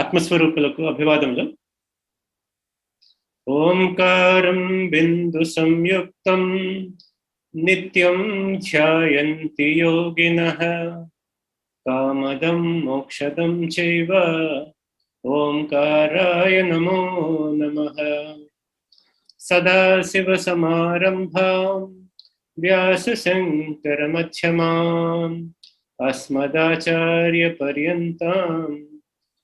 ఆత్మస్వరూపులకు అభివాదములు. ఓంకారం బిందు సంయుక్తం నిత్యం ధ్యాయంతి యోగినః కామదం మోక్షదం చైవ ఓంకారాయ నమో నమః. సదాశివసమారంభాం వ్యాసశంకరమధ్యమాం అస్మదాచార్యపర్యంతాం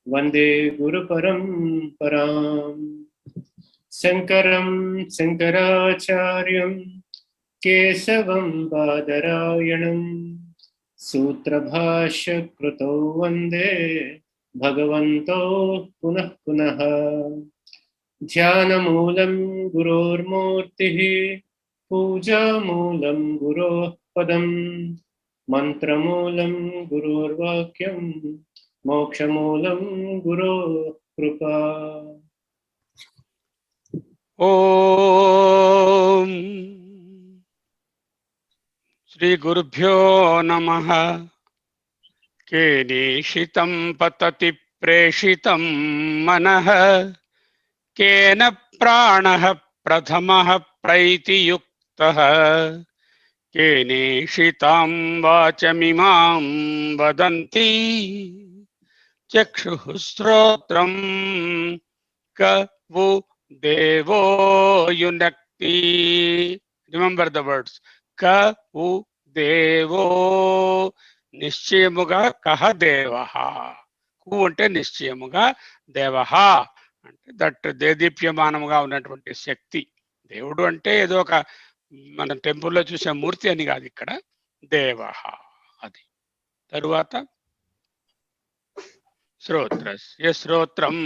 వందే గురుపరంపరాం. శంకరం శంకరాచార్యం కేశవం బాదరాయణం సూత్రభాష్యకృతౌ వందే భగవంతో పునః పునః. ధ్యానమూలం గురోర్మూర్తిః పూజామూలం గురోః పదం మంత్రమూలం గురోర్వాక్యం మోక్షమూలం గురో కృపా. ఓం శ్రీ గురుభ్యో నమః. కేనేషితం పతతి ప్రేషితం మనః కేన ప్రాణః ప్రథమః ప్రైతియుక్తః కేనేషితాం వాచమిమాం వదంతి చక్షుః శ్రోత్రం కవు దేవో యునక్తి. రిమెంబర్ ద వర్డ్స్ కవు దేవో, నిశ్చయముగా కహ దేవః. కు అంటే నిశ్చయముగా, దేవః అంటే దట్ దేదీప్యమానముగా ఉన్నటువంటి శక్తి. దేవుడు అంటే ఏదో ఒక మన టెంపుల్లో చూసే మూర్తి అని కాదు, ఇక్కడ దేవః అది. తరువాత శ్రోత్రస్య శ్రోత్రం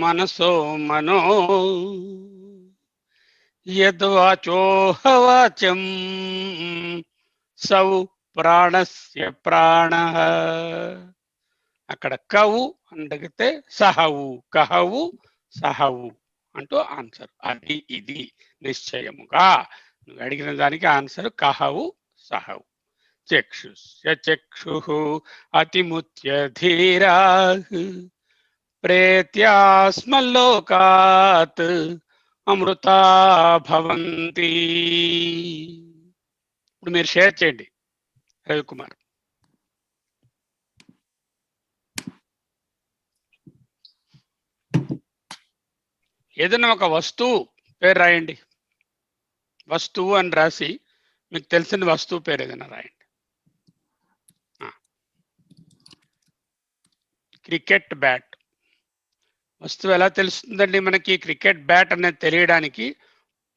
మనసో మనో యద్వాచోహవాచం సౌ ప్రాణస్య ప్రాణః. అక్కడ కవు అడిగితే సహవు, కహవు సహవు అంటూ ఆన్సర్. అది ఇది నిశ్చయముగా నువ్వు అడిగిన దానికి ఆన్సర్ కహవు సహవు. చక్షుస్య చక్షుః అతిముచ్య ధీరాః ప్రేత్యాస్మల్లోకాత్ అమృతా భవంతి. ఇప్పుడు మీరు షేర్ చేయండి రవికుమార్. ఏదైనా ఒక వస్తువు పేరు రాయండి. వస్తువు అని రాసి మీకు తెలిసిన వస్తువు పేరు ఏదైనా రాయండి. Cricket bat. వస్తువు ఎలా తెలుస్తుందండి మనకి? క్రికెట్ బ్యాట్ అనేది తెలియడానికి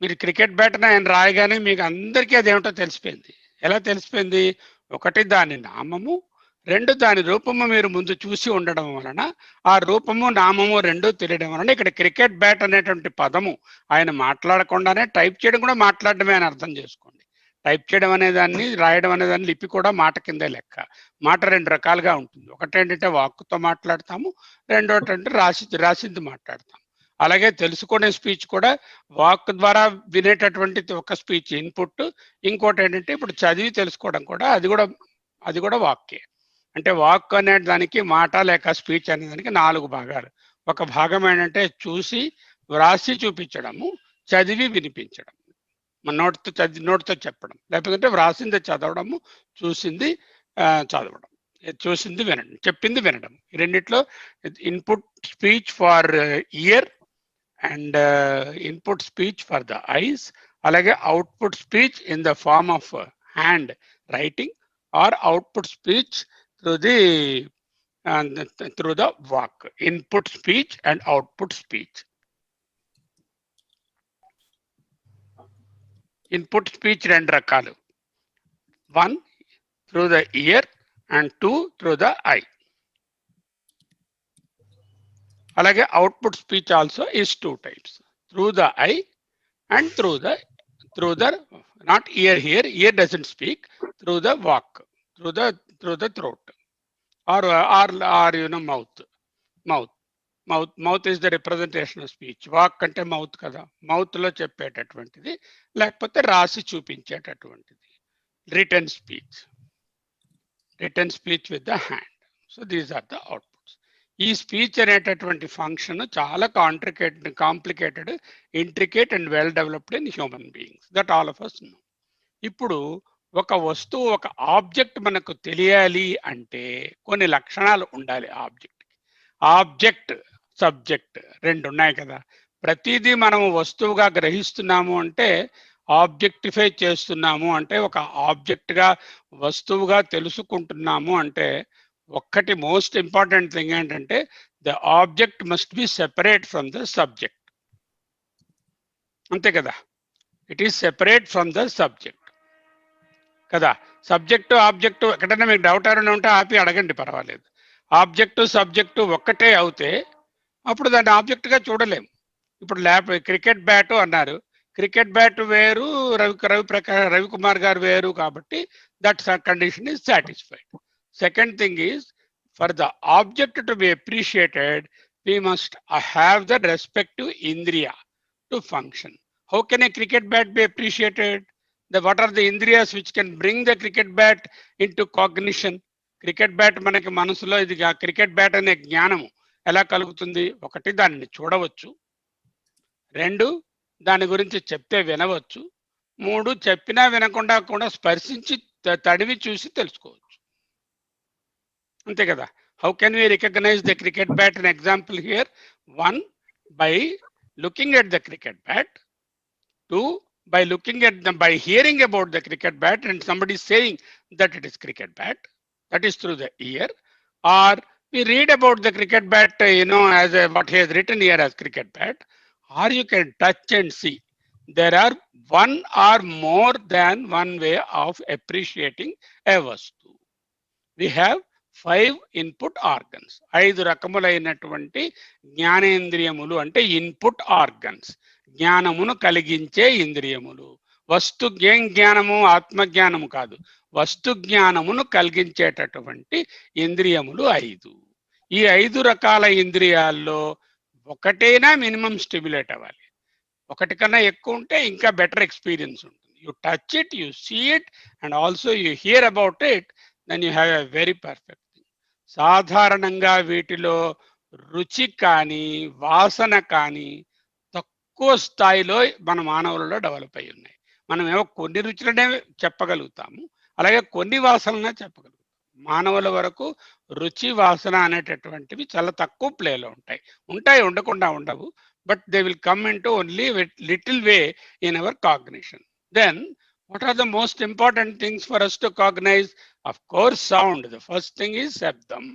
మీరు క్రికెట్ బ్యాట్ అని ఆయన రాయగానే మీకు అందరికీ అదేమిటో తెలిసిపోయింది. ఎలా తెలిసిపోయింది? ఒకటి దాని నామము, రెండు దాని రూపము మీరు ముందు చూసి ఉండడం వలన, ఆ రూపము నామము రెండు తెలియడం వలన ఇక్కడ క్రికెట్ బ్యాట్ అనేటువంటి పదము ఆయన మాట్లాడకుండానే టైప్ చేయడం కూడా మాట్లాడడమే అని అర్థం చేసుకోండి. టైప్ చేయడం అనేదాన్ని, రాయడం అనేదాన్ని లిపి కూడా మాట కిందే లెక్క. మాట రెండు రకాలుగా ఉంటుంది. ఒకటి ఏంటంటే వాక్కుతో మాట్లాడతాము, రెండోటి అంటే రాసింది మాట్లాడతాము. అలాగే తెలుసుకునే స్పీచ్ కూడా వాక్ ద్వారా వినేటటువంటి ఒక స్పీచ్ ఇన్పుట్. ఇంకోటి ఏంటంటే ఇప్పుడు చదివి తెలుసుకోవడం కూడా అది కూడా వాక్యే. అంటే వాక్ అనే దానికి మాట లేక స్పీచ్ అనే దానికి 4 భాగాలు. ఒక భాగం ఏంటంటే చూసి వ్రాసి చూపించడము, చదివి వినిపించడం, మన నోటితో చెప్పడం, లేకపోతే వ్రాసింది చదవడము, చూసింది చదవడం, చూసింది వినడం, చెప్పింది వినడం. ఈ రెండిట్లో input speech for ear and input speech for the eyes, అలాగే output speech in the form of hand writing or output speech through the walk. Input speech and output speech. Input speech రెండు రకాలు. 1 through the ear and 2 through the eye. అలాగే output speech also is 2 types. Through the eye and through the not ear here. Ear doesn't speak. Through the walk, through the throat. Or you know, mouth is the representation of speech. వాక్ అంటే mouth కదా, mouth లో చెప్పేటటువంటిది, లేకపోతే రాసి చూపించేటటువంటిది written speech with the hand. So these are the outputs. ఈ speech అనేటటువంటి ఫంక్షన్ చాలా complicated, intricate and well developed in human beings, that all of us know. ఇప్పుడు ఒక వస్తువు, ఒక ఆబ్జెక్ట్ మనకు తెలియాలి అంటే కొన్ని లక్షణాలు ఉండాలి ఆబ్జెక్ట్కి. ఆబ్జెక్ట్, సబ్జెక్ట్ రెండు ఉన్నాయి కదా. ప్రతిదీ మనము వస్తువుగా గ్రహిస్తున్నాము అంటే, ఆబ్జెక్టిఫై చేస్తున్నాము అంటే, ఒక ఆబ్జెక్ట్గా వస్తువుగా తెలుసుకుంటున్నాము అంటే, ఒక్కటి మోస్ట్ ఇంపార్టెంట్ థింగ్ ఏంటంటే, the object must B separate from the subject. అంతే కదా, it is separate from the subject కదా. సబ్జెక్టు ఆబ్జెక్టు ఎక్కడైనా మీకు డౌట్ ఎవరైనా ఉంటే ఆపి అడగండి, పర్వాలేదు. ఆబ్జెక్టు సబ్జెక్టు ఒక్కటే అవుతే అప్పుడు దాన్ని ఆబ్జెక్ట్గా చూడలేము. ఇప్పుడు క్రికెట్ బ్యాటు అన్నారు, క్రికెట్ బ్యాట్ వేరు, రవికుమార్ గారు వేరు, కాబట్టి that condition is satisfied. Second thing is, for the object to be appreciated we must have the respective indriya to function. How can a cricket bat be appreciated? What are the indriyas which can bring the cricket bat into cognition? Cricket bat మనకి మనసులో ఇది cricket bat అనే జ్ఞానము ఎలా కలుగుతుంది? ఒకటి, దాన్ని చూడవచ్చు. రెండు, దాని గురించి చెప్తే వినవచ్చు. మూడు, చెప్పినా వినకుండా కూడా స్పర్శించి తడివి చూసి తెలుసుకోవచ్చు. అంతే కదా. How can we recognize the cricket bat? An example here: one, by looking at the cricket bat. Two, by hearing about the cricket bat and somebody saying that it is cricket bat, that is through the ear. Or we read about the cricket bat, as what he has written here as cricket bat. Or you can touch and see. There are one or more than one way of appreciating a vastu. We have 5 input organs. 5 రకములైనటువంటి జ్ఞానేంద్రియములు, అంటే input organs, జ్ఞానమును కలిగించే ఇంద్రియములు. వస్తు జ్ఞానము ఆత్మజ్ఞానము కాదు, వస్తు జ్ఞానమును కలిగించేటటువంటి ఇంద్రియములు 5. ఈ 5 రకాల ఇంద్రియాల్లో ఒకటైనా మినిమం స్టిమ్యులేట్ అవ్వాలి. ఒకటి కన్నా ఎక్కువ ఉంటే ఇంకా బెటర్ ఎక్స్పీరియన్స్ ఉంటుంది. You touch it, you see it, and also you hear about it, then you have a very perfect thing. సాధారణంగా వీటిలో రుచి కానీ వాసన కానీ తక్కువ స్థాయిలో మన మానవులలో డెవలప్ అయి ఉన్నాయి. మనం ఏమో కొన్ని రుచులనే చెప్పగలుగుతాము, అలాగే కొన్ని వాసనలనే చెప్పగలుగుతాం. మానవుల వరకు రుచి వాసన అనేటటువంటివి చాలా తక్కువ ప్లేలో ఉంటాయి, ఉండకుండా ఉండవు. But they will come in to only little way in our cognition. Then what are the most important things for us to cognize? Of course, sound. The first thing is shabdam.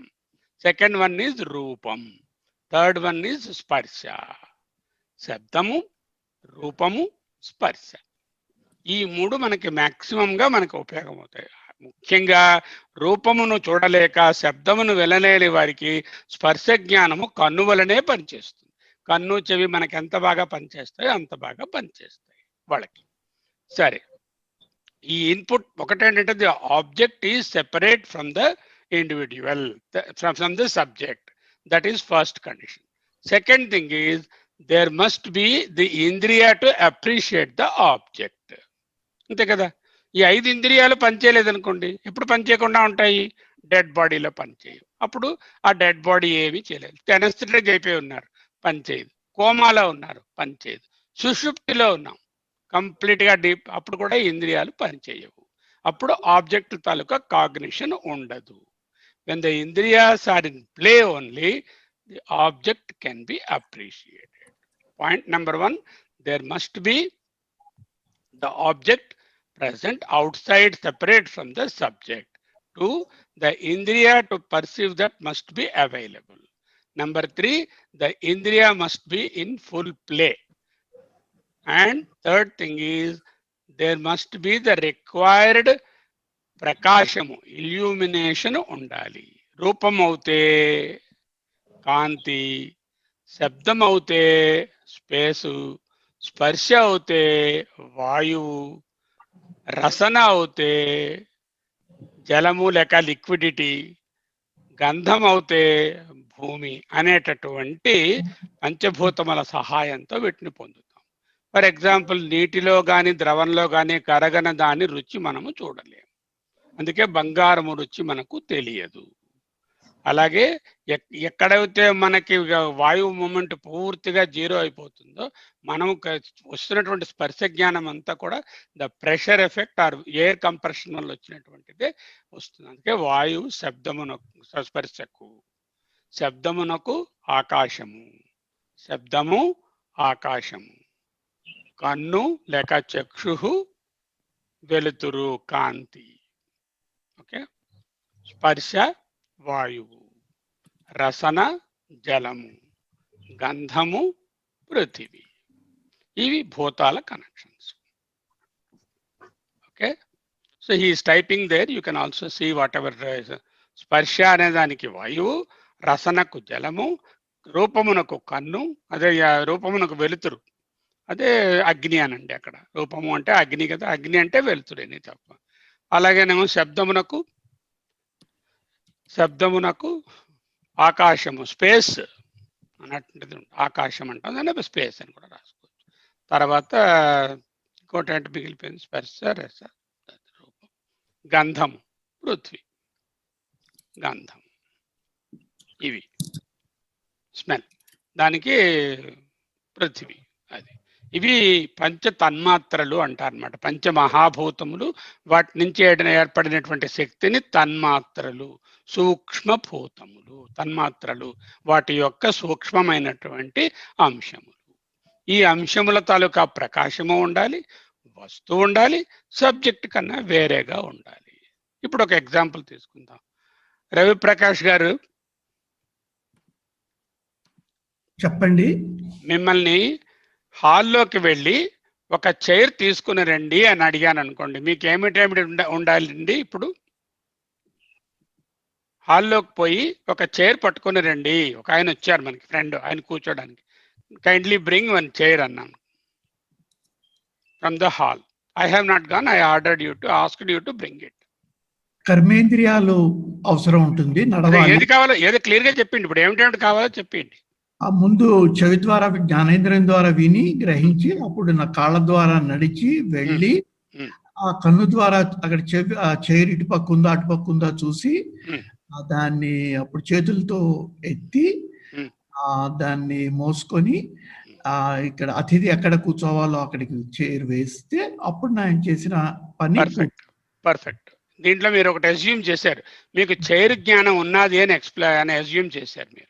Second one is roopam. Third one is sparsha. Shabdamu, roopamu, sparsha. ఈ మూడు మనకి maximum గా మనకు ఉపయోగం అవుతాయి. ముఖ్యంగా రూపమును చూడలేక శబ్దమును వినలేని వారికి స్పర్శ జ్ఞానము కన్ను వలనే పనిచేస్తుంది. కన్ను చెవి మనకి ఎంత బాగా పనిచేస్తాయో అంత బాగా పనిచేస్తాయి వాళ్ళకి. సరే, ఈ ఇన్పుట్ ఒకటేంటంటే, the object is separate from the individual, from the subject. That is first condition. Second thing is, there must be the ఇంద్రియ టు అప్రిషియేట్ ద ఆబ్జెక్ట్. అంతే కదా. ఈ 5 ఇంద్రియాలు పనిచేయలేదనుకోండి, ఎప్పుడు పనిచేయకుండా ఉంటాయి? డెడ్ బాడీలో పనిచేయవు. అప్పుడు ఆ డెడ్ బాడీ ఏమీ చేయలేదు. ఎనస్థెటిక్ అయిపోయి ఉన్నారు, పనిచేయదు. కోమాలో ఉన్నారు, పనిచేయదు. సుషుప్తిలో ఉన్నాం, కంప్లీట్ గా డీప్, అప్పుడు కూడా ఇంద్రియాలు పనిచేయవు. అప్పుడు ఆబ్జెక్ట్ తాలూకా కాగ్నిషన్ ఉండదు. వెన్ ద ఇంద్రియాస్ are in play only, the object can be appreciated. Point number 1, there must be the object present outside, separate from the subject. 2, the indriya to perceive that must be available. Number 3, the indriya must be in full play. And third thing is, there must be the required prakashamu, illumination undali. Rupam avute kanti, shabdam avute space, sparsha avute vayu, రసన అవుతే జలము లేక liquidity, గంధం అవుతే భూమి అనేటటువంటి పంచభూతముల సహాయంతో వీటిని పొందుతాం. ఫర్ ఎగ్జాంపుల్, నీటిలో కానీ ద్రవంలో కానీ కరగన దాని రుచి మనము చూడలేము. అందుకే బంగారము రుచి మనకు తెలియదు. అలాగే ఎక్కడైతే మనకి వాయువు మూమెంట్ పూర్తిగా జీరో అయిపోతుందో మనం వస్తున్నటువంటి స్పర్శ జ్ఞానం అంతా కూడా the pressure effect are air compression వల్ల వచ్చినటువంటిదే వస్తుంది. అందుకే వాయువు శబ్దమునకు స్పర్శకు, శబ్దమునకు ఆకాశము, శబ్దము ఆకాశము, కన్ను లేక చక్షు వెలుతురు కాంతి, ఓకే, స్పర్శ వాయువు, రసన జలము, గంధము పృథివీ. ఇవి భూతాల connections. Okay, so he is typing there, you can also see whatever. స్పర్శ అనే దానికి వాయువు, రసనకు జలము, రూపమునకు కన్ను, అదే రూపమునకు వెలుతురు, అదే అగ్ని అనండి. అక్కడ రూపము అంటే అగ్ని కదా, అగ్ని అంటే వెలుతురేని తప్ప. అలాగేనేమో శబ్దమునకు ఆకాశము, స్పేస్ అన్నటువంటిది ఆకాశం అంటాం, దాన్ని స్పేస్ అని కూడా రాసుకోవచ్చు. తర్వాత ఇంకోటి అంటే మిగిలిపోయింది స్పర్శ రస రూపం, గంధము పృథ్వీ, గంధం, ఇవి స్మెల్, దానికి పృథివీ. అది ఇవి పంచ తన్మాత్రలు అంటారన్నమాట. పంచమహాభూతములు, వాటి నుంచి ఏర్పడినటువంటి శక్తిని తన్మాత్రలు, సూక్ష్మభూతములు. తన్మాత్రలు వాటి యొక్క సూక్ష్మమైనటువంటి అంశములు. ఈ అంశముల తాలూకా ప్రకాశము ఉండాలి, వస్తువు ఉండాలి, సబ్జెక్ట్ కన్నా వేరేగా ఉండాలి. ఇప్పుడు ఒక ఎగ్జాంపుల్ తీసుకుందాం. రవిప్రకాష్ గారు చెప్పండి. మిమ్మల్ని హాల్లోకి వెళ్ళి ఒక చైర్ తీసుకుని రండి అని అడిగాను అనుకోండి, మీకు ఏమిటేమిటి ఉండాలండి? ఇప్పుడు హాల్లోకి పోయి ఒక చైర్ పట్టుకుని రండి, ఒక ఆయన వచ్చారు మనకి ఫ్రెండ్, ఆయన కూర్చోడానికి, కైండ్లీ బ్రింగ్ వన్ చైర్ అన్నాను from the hall. I have not gone, I ordered you to, asked you to bring it. కర్మేంద్రియాలు అవసరం ఉంటుంది, నడవాలి. ఏది కావాలో ఏదో క్లియర్ గా చెప్పిండి. ఇప్పుడు ఏమిటేమిటి కావాలో చెప్పిండి. ఆ ముందు చెవి ద్వారా, జ్ఞానేంద్రియం ద్వారా విని గ్రహించి, అప్పుడు నా కాళ్ళ ద్వారా నడిచి వెళ్ళి, ఆ కన్ను ద్వారా అక్కడ చెవి, ఆ చైర్ ఇటు పక్క ఉందా అటు పక్క ఉందా చూసి, దాన్ని అప్పుడు చేతులతో ఎత్తి దాన్ని మోసుకొని ఇక్కడ అతిథి ఎక్కడ కూర్చోవాలో అక్కడికి చైర్ వేస్తే అప్పుడు నేను చేసిన పని పర్ఫెక్ట్. దీంట్లో మీరు ఒకటి అజ్యూమ్ చేశారు, మీకు చైర్ జ్ఞానం ఉన్నది అని అజ్యూమ్ చేశారు మీరు.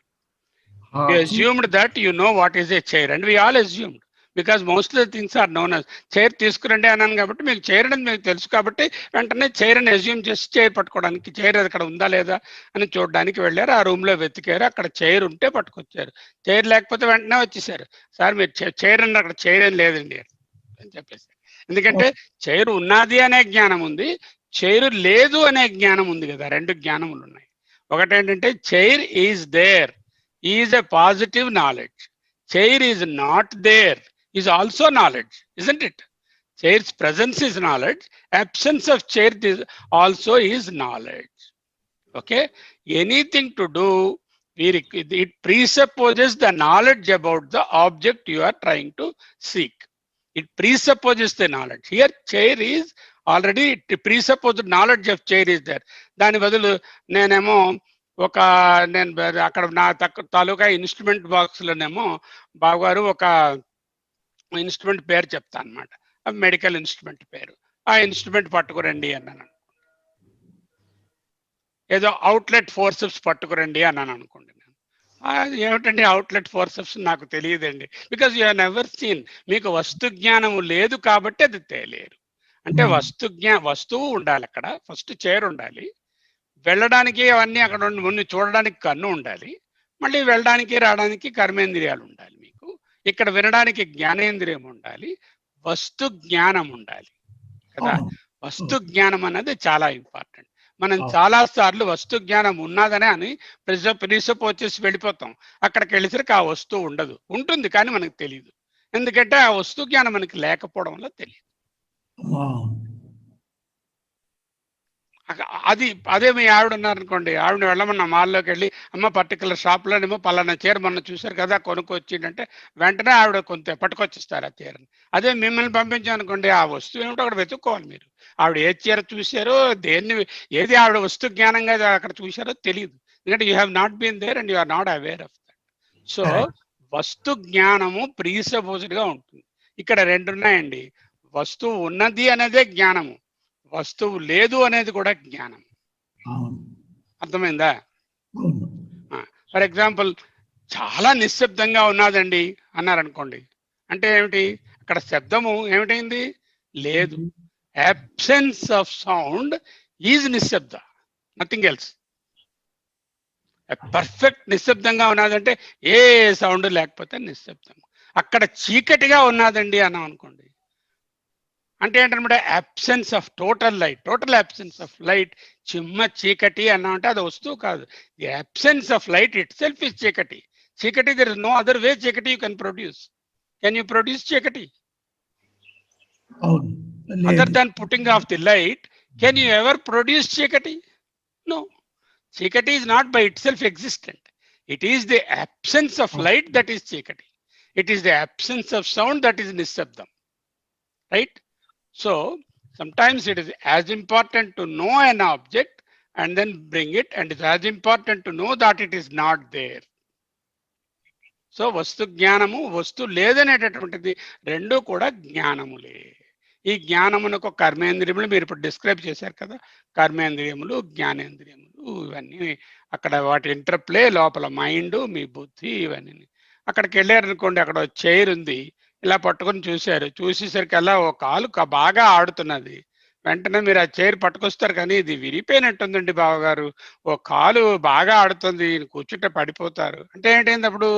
You assumed that you know what is a chair, and we all assumed, because most of the things are known as chair తీసుకురండి అన్నాను కాబట్టి మీకు చైర్ అనేది మీకు తెలుసు కాబట్టి వెంటనే చైర్ అని అజ్యూమ్ చేసి చైర్ పట్టుకోవడానికి, చైర్ అక్కడ ఉందా లేదా అని చూడడానికి వెళ్ళారు. ఆ రూమ్ లో వెతికారు, అక్కడ చైర్ ఉంటే పట్టుకొచ్చారు. చైర్ లేకపోతే వెంటనే వచ్చేసారు, సార్ మీరు చైర్ అన్న, అక్కడ చైర్ ఏం లేదండి అని చెప్పేసి. ఎందుకంటే చైర్ ఉన్నది అనే జ్ఞానం ఉంది, చైర్ లేదు అనే జ్ఞానం ఉంది కదా, రెండు జ్ఞానములు ఉన్నాయి. ఒకటేంటంటే chair is there is a positive knowledge. Chair is not there is also knowledge, isn't it? Chair's presence is knowledge, absence of chair is also is knowledge. Okay, anything to do, it presupposes the knowledge about the object you are trying to seek. It presupposes the knowledge. Here chair is already, it presupposed knowledge of chair is there. దాని బదులు నేనేమో నేను అక్కడ నా తాలూకా instrument box లోనేమో బావగారు ఒక instrument పేరు చెప్తా అనమాట, మెడికల్ ఇన్స్ట్రుమెంట్ పేరు, ఆ ఇన్స్ట్రుమెంట్ పట్టుకురండి అన్నాను. ఏదో అవుట్లెట్ ఫోర్సెప్స్ పట్టుకురండి అన్నాను అనుకోండి. నేను ఏమిటండి అవుట్లెట్ ఫోర్సెప్స్ నాకు తెలియదండి, because you have never seen. మీకు వస్తు జ్ఞానము లేదు కాబట్టి అది తెలియరు. అంటే వస్తువు ఉండాలి, అక్కడ ఫస్ట్ చైర్ ఉండాలి, వెళ్ళడానికి అవన్నీ అక్కడ ముందు చూడడానికి కన్ను ఉండాలి, మళ్ళీ వెళ్ళడానికి రావడానికి కర్మేంద్రియాలు ఉండాలి. మీకు ఇక్కడ వినడానికి జ్ఞానేంద్రియం ఉండాలి, వస్తు జ్ఞానం ఉండాలి కదా. వస్తు జ్ఞానం అనేది చాలా ఇంపార్టెంట్. మనం చాలా సార్లు వస్తు జ్ఞానం ఉన్నదనే అని ప్రిసపోజ్ చేసి వెళ్ళిపోతాం. అక్కడికి వెళ్ళేసరికి ఆ వస్తువు ఉండదు, ఉంటుంది కానీ మనకు తెలియదు. ఎందుకంటే ఆ వస్తు జ్ఞానం మనకి లేకపోవడం వల్ల తెలియదు. అదే మీ ఆవిడ ఉన్నారనుకోండి, ఆవిడ వెళ్ళమన్నా మాల్లోకి వెళ్ళి, అమ్మ పర్టికులర్ షాప్లోనేమో పలానా చీర మొన్న చూశారు కదా కొనుక్కొచ్చిందంటే వెంటనే ఆవిడ కొంత పట్టుకొచ్చిస్తారు ఆ చీరని. అదే మిమ్మల్ని పంపించామనుకోండి, ఆ వస్తువు ఏమిటో అక్కడ వెతుక్కోవాలి మీరు. ఆవిడ ఏ చీర చూశారో, ఏది ఆవిడ వస్తు జ్ఞానంగా అక్కడ చూశారో తెలియదు. ఎందుకంటే you have not been there and you are not aware of that. So వస్తు జ్ఞానము ప్రీసపోజ్డ్ గా ఉంటుంది. ఇక్కడ రెండు ఉన్నాయండి. వస్తువు ఉన్నది అనేదే జ్ఞానము, వస్తువు లేదు అనేది కూడా జ్ఞానం. అర్థమైందా? ఫర్ ఎగ్జాంపుల్, చాలా నిశ్శబ్దంగా ఉన్నదండి అన్నారనుకోండి, అంటే ఏమిటి? అక్కడ శబ్దము ఏమిటైంది? లేదు. అబ్సెన్స్ ఆఫ్ సౌండ్ ఈజ్ నిశ్శబ్ద, నథింగ్ ఎల్స్. పర్ఫెక్ట్ నిశ్శబ్దంగా ఉన్నదంటే ఏ సౌండ్ లేకపోతే నిశ్శబ్దం. అక్కడ చీకటిగా ఉన్నదండి అన్నాం అనుకోండి, అంటే ఏంటన్నమాట? Absence of total light, total absence of light. చిమ్మ చీకటి అన్నామంటే అది వస్తువు కాదు. The absence of light itself is చీకటి. చీకటి, there is no other way చీకటి you can produce. Can you produce చీకటి? Other than putting off the light, can you ever produce చీకటి? నో. చీకటి is not by itself existent. It is the absence of light that is చీకటి. It is the absence of sound that is నిశ్శబ్దం. Right? So sometimes it is as important to know an object and then bring it, and it's as important to know that it is not there. So వస్తు జ్ఞానము, వస్తు లేదనేటటువంటిది రెండు కూడా జ్ఞానములే. ఈ జ్ఞానమునకు కర్మేంద్రియములు మీరు ఇప్పుడు డిస్క్రైబ్ చేశారు కదా, కర్మేంద్రియములు, జ్ఞానేంద్రియములు, ఇవన్నీ అక్కడ వాటి ఇంటర్ప్లే, లోపల మైండ్, మీ బుద్ధి, ఇవన్నీ. అక్కడికి వెళ్ళారు అనుకోండి, అక్కడ చైర్ ఉంది, ఇలా పట్టుకొని చూశారు, చూసేసరికల్లా ఒక కాలు బాగా ఆడుతున్నది. వెంటనే మీరు ఆ చైర్ పట్టుకొస్తారు, కానీ ఇది విరిపోయినట్టుందండి బావగారు, ఓ కాలు బాగా ఆడుతుంది, కూర్చుంటే పడిపోతారు అంటే ఏంటంటే అప్పుడు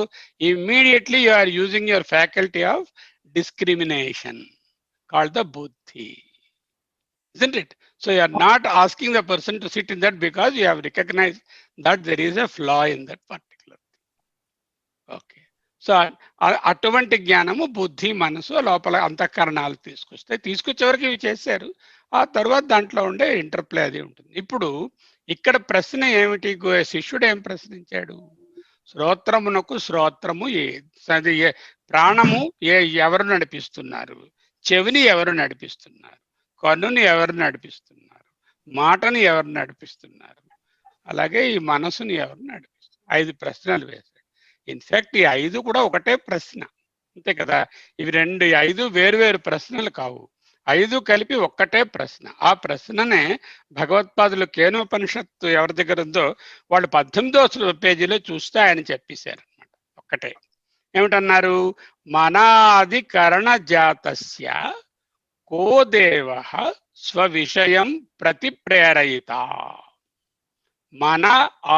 immediately you are using your faculty of discrimination called the buddhi, isn't it? So you are not asking the person to sit in that because you have recognized that there is a flaw in that particular thing. Okay. So అటువంటి జ్ఞానము బుద్ధి, మనసు, లోపల అంతఃకరణాలు తీసుకొచ్చే వరకు ఇవి చేశారు. ఆ తర్వాత దాంట్లో ఉండే ఇంటర్ప్లే అది ఉంటుంది. ఇప్పుడు ఇక్కడ ప్రశ్న ఏమిటి? శిష్యుడు ఏం ప్రశ్నించాడు? శ్రోత్రమునకు శ్రోత్రము ప్రాణము ఎవరు నడిపిస్తున్నారు? చెవిని ఎవరు నడిపిస్తున్నారు? కన్నుని ఎవరు నడిపిస్తున్నారు? మాటని ఎవరు నడిపిస్తున్నారు? అలాగే ఈ మనసుని ఎవరు నడిపిస్తున్నారు? 5 ప్రశ్నలు వేశాడు. ఇన్ఫాక్ట్ ఈ 5 కూడా ఒకటే ప్రశ్న, అంతే కదా. ఇవి 5 వేరు ప్రశ్నలు కావు, 5 కలిపి ఒక్కటే ప్రశ్న. ఆ ప్రశ్ననే భగవత్పాదులు కేనోపనిషత్తు ఎవరి దగ్గర ఉందో వాళ్ళు 18వ పేజీలో చూస్తే ఆయన చెప్పేశారు అనమాట. ఒక్కటే ఏమిటన్నారు? మనాధికరణ జాతస్య కో దేవః స్వవిషయం ప్రతి ప్రేరయిత. మన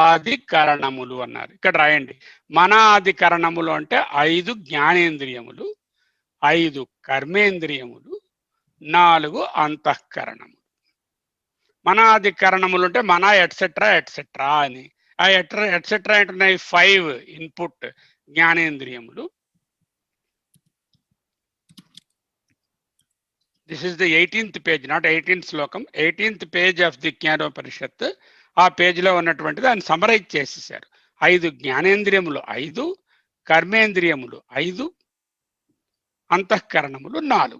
ఆదికరణములు అన్నారు. ఇక్కడ రాయండి. మన ఆదికరణములు అంటే 5 జ్ఞానేంద్రియములు, 5 కర్మేంద్రియములు, 4 అంతఃకరణములు. మన ఆదికరణములు అంటే మన ఎట్సెట్రా ఎట్సెట్రా అని. ఆ ఎట్సెట్రా ఏంటున్నాయి? 5 ఇన్పుట్ జ్ఞానేంద్రియములు. This is the 18th page, not 18th శ్లోకం, 18th page of the జ్ఞానోపనిషత్. ఆ పేజీలో ఉన్నటువంటిది ఆయన సమరైజ్ చేసేసారు. 5 జ్ఞానేంద్రియములు, 5 కర్మేంద్రియములు, 5 అంతఃకరణములు, 4.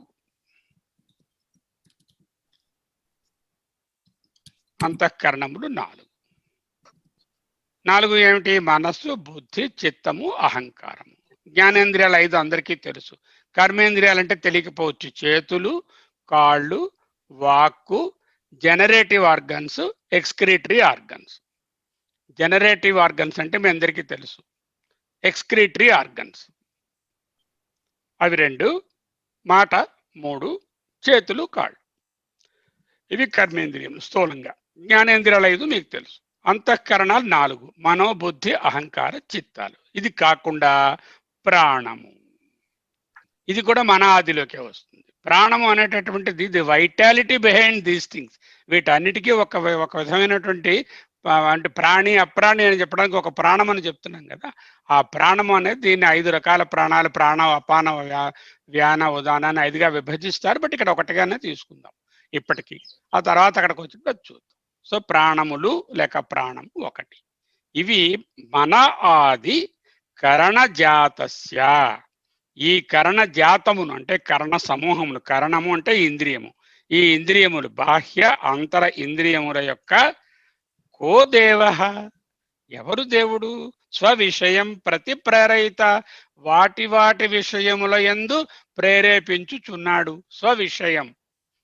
అంతఃకరణములు 4 ఏమిటి? మనస్సు, బుద్ధి, చిత్తము, అహంకారము. జ్ఞానేంద్రియాలు 5 అందరికీ తెలుసు. కర్మేంద్రియాలు అంటే తెలియకపోవచ్చు. చేతులు, కాళ్ళు, వాక్కు, generative organs, excretory organs. Generative organs అంటే మీ అందరికీ తెలుసు. ఎక్స్క్రీటరీ ఆర్గన్స్ అవి 2, మాట 3, చేతులు, కాళ్ళు, ఇవి కర్మేంద్రియములు స్థూలంగా. జ్ఞానేంద్రియాలు 5 మీకు తెలుసు. అంతఃకరణాలు 4, మనోబుద్ధి, అహంకార, చిత్తాలు. ఇది కాకుండా ప్రాణము, ఇది కూడా మన ఆదిలోకే వస్తుంది. ప్రాణము అనేటటువంటిది the vitality behind these things. వీటన్నిటికీ ఒక విధమైనటువంటి అంటే ప్రాణి, అప్రాణి అని చెప్పడానికి ఒక ప్రాణం అని చెప్తున్నాం కదా. ఆ ప్రాణము అనేది దీన్ని 5 రకాల ప్రాణాలు, ప్రాణ, అపాన, వ్యాన, ఉదాన అని 5గా విభజిస్తారు. బట్ ఇక్కడ ఒకటిగానే తీసుకుందాం ఇప్పటికీ. ఆ తర్వాత అక్కడికి వచ్చి చూద్దాం. సో ప్రాణములు లేక ప్రాణము 1. ఇవి మన ఆది కరణజాతస్య. ఈ కరణ జాతమును అంటే కరణ సమూహములు, కరణము అంటే ఇంద్రియము, ఈ ఇంద్రియములు బాహ్య అంతర ఇంద్రియముల యొక్క కో దేవః ఎవరు దేవుడు? స్వవిషయం ప్రతి ప్రేరయిత, వాటి వాటి విషయముల యందు ప్రేరేపించుచున్నాడు. స్వవిషయం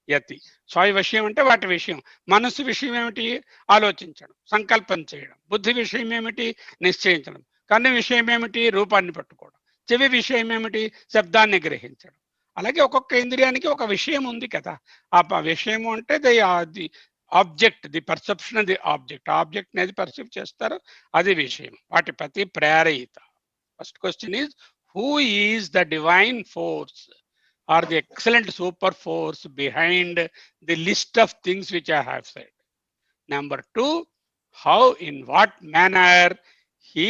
యతి, స్వ విషయం అంటే వాటి విషయం. మనస్సు విషయం ఏమిటి? ఆలోచించడం, సంకల్పం చేయడం. బుద్ధి విషయం ఏమిటి? నిశ్చయించడం. కన్ను విషయం ఏమిటి? రూపాన్ని పట్టుకోవడం. చెవి విషయం ఏమిటి? శబ్దాన్ని గ్రహించడం. అలాగే ఒక్కొక్క ఇంద్రియానికి ఒక విషయం ఉంది కదా. ఆ విషయము అంటే the object, the perception of the object. Object అనేది పర్సీవ్ చేస్తారు, అది విషయం. వాటి ప్రతి ప్రేరయిత. First question is, who is the divine force or the excellent super force behind the list of things which I have said? Number 2, how, in what manner he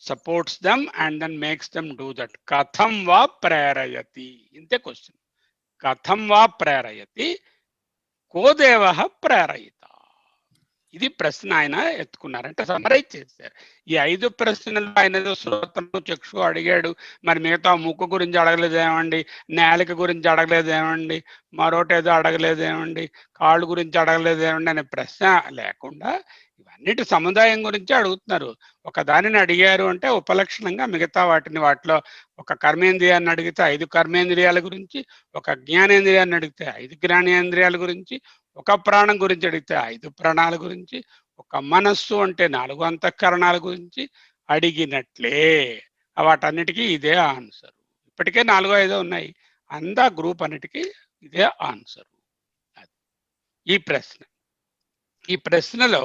supports them and then makes them do that. Katham va prarayati. Inte question. Katham va prarayati, ko devah prarayita. ఇది ప్రశ్న ఆయన ఎత్తుకున్నారు, అంటే summarise చేశారు. ఈ 5 ప్రశ్నలు ఆయన ఏదో శ్రోత్రము చక్షు అడిగాడు, మరి మిగతా ముక్కు గురించి అడగలేదేమండి, నేలక గురించి అడగలేదేమండి, మరోటి ఏదో అడగలేదేమండి, కాళ్ళు గురించి అడగలేదేమండి అనే ప్రశ్న లేకుండా ఇవన్నిటి సముదాయం గురించి అడుగుతున్నారు. ఒక దానిని అడిగారు అంటే ఉపలక్షణంగా మిగతా వాటిలో ఒక కర్మేంద్రియాన్ని అడిగితే 5 కర్మేంద్రియాల గురించి, ఒక జ్ఞానేంద్రియాన్ని అడిగితే 5 జ్ఞానేంద్రియాల గురించి, ఒక ప్రాణం గురించి అడిగితే 5 ప్రాణాల గురించి, ఒక మనస్సు అంటే 4 అంతఃకరణాల గురించి అడిగినట్లే వాటన్నిటికీ ఇదే ఆన్సర్. ఇప్పటికే 4-5 ఉన్నాయి, అందా గ్రూప్ అన్నిటికీ ఇదే ఆన్సర్. ఈ ప్రశ్నలో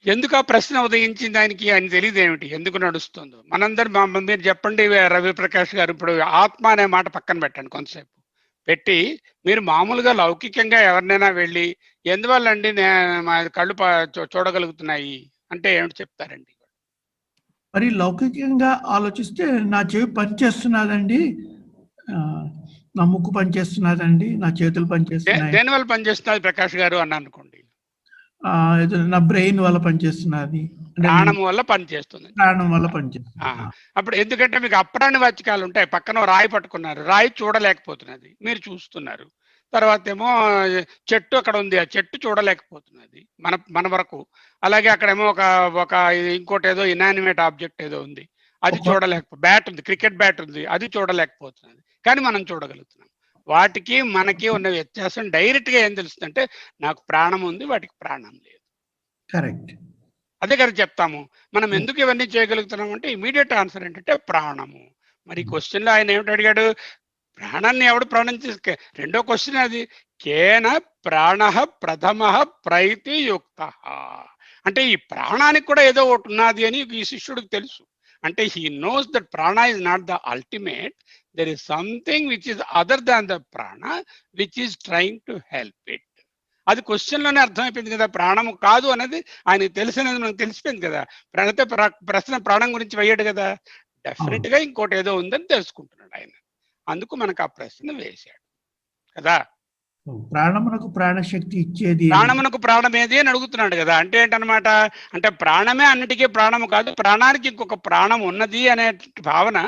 ఎందుకు ఆ ప్రశ్న ఉదయించింది ఆయనకి, ఆయన తెలియదు ఏమిటి, ఎందుకు నడుస్తుందో. మనందరం మీరు చెప్పండి రవి ప్రకాష్ గారు. ఇప్పుడు ఆత్మ అనే మాట పక్కన పెట్టండి, కొంతసేపు పెట్టి మీరు మామూలుగా లౌకికంగా ఎవరినైనా వెళ్ళి ఎందువల్ల అండి మా కళ్ళు చూడగలుగుతున్నాయి అంటే ఏమిటి చెప్తారండి? మరి లౌకికంగా ఆలోచిస్తే నా చెవి పనిచేస్తున్నదండి, నా ముక్కు పనిచేస్తున్నదండి, నా చేతులు పనిచేస్తున్నాయి. దేనివల్ల పనిచేస్తున్నది ప్రకాష్ గారు అని అనుకోండి, నా బ్రెయిన్ వల్ల పనిచేస్తున్నది, ప్రాణం వల్ల పనిచేస్తుంది. ప్రాణం వల్ల పనిచేస్తుంది. అప్పుడు ఎందుకంటే మీకు అప్రాణ వాచకాలు ఉంటాయి. పక్కన రాయి పట్టుకున్నారు, రాయి చూడలేకపోతున్నది, మీరు చూస్తున్నారు. తర్వాత ఏమో చెట్టు అక్కడ ఉంది, ఆ చెట్టు చూడలేకపోతున్నది మన వరకు. అలాగే అక్కడేమో ఒక ఇంకోటి ఏదో ఇనానిమేట్ ఆబ్జెక్ట్ ఏదో ఉంది, అది బ్యాట్ ఉంది, క్రికెట్ బ్యాట్ ఉంది, అది చూడలేకపోతున్నది. కానీ మనం చూడగలుగుతున్నాం. వాటికి మనకి ఉన్న వ్యత్యాసం డైరెక్ట్ గా ఏం తెలుస్తుందంటే, నాకు ప్రాణం ఉంది, వాటికి ప్రాణం లేదు. కరెక్ట్. అదే కదా చెప్తాము. మనం ఎందుకు ఇవన్నీ చేయగలుగుతున్నాం అంటే ఇమీడియట్ ఆన్సర్ ఏంటంటే ప్రాణము. మరి క్వశ్చన్ లో ఆయన ఏమిటి అడిగాడు? ప్రాణాన్ని ఎవడు ప్రాణం తీసుకే, రెండో క్వశ్చన్ అది. కేన ప్రాణ ప్రథమ ప్రైతియుక్త, అంటే ఈ ప్రాణానికి కూడా ఏదో ఒకటి ఉన్నది అని ఈ శిష్యుడికి తెలుసు. అంటే he knows that prana is not the ultimate, there is something which is other than the prana which is trying to help it. అది క్వశ్చన్ లోనే అర్థమైపోయింది కదా, ప్రాణము కాదు అనేది ఆయనకి తెలిసినది మనకు తెలిసిపోయింది కదా. ప్రశ్న ప్రాణం గురించి వేయడు కదా, డెఫినెట్ గా ఇంకోటి ఏదో ఉందని తెలుసుకుంటున్నాడు ఆయన. అందుకు మనకు ఆ ప్రశ్న వేశాడు కదా. ప్రాణమునకు ప్రాణశక్తి ఇచ్చేది, ప్రాణమునకు ప్రాణం ఏది అని అడుగుతున్నాడు కదా. అంటే ఏంటనమాట, అంటే ప్రాణమే అన్నిటికీ ప్రాణము కాదు, ప్రాణానికి ఇంకొక ప్రాణం ఉన్నది అనే భావన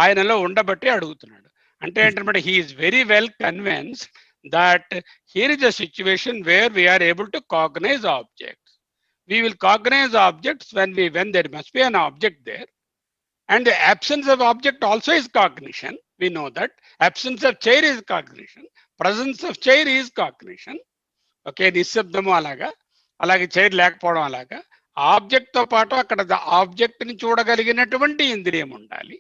ఆయనలో ఉండబట్టి అడుగుతున్నాడు. అంటే ఏంటనమాట, he is very well convinced that here is a situation where we are able to cognize objects. We will cognize objects when there must be an object there, and the absence of object also is cognition. We know that absence of chair is cognition, presence of chair is cognition. Okay, నిశ్శబ్దము అలాగే chair లేకపోవడం అలాగా object తో పాటు అక్కడ object ని చూడగలిగినటువంటి ఇంద్రియం ఉండాలి.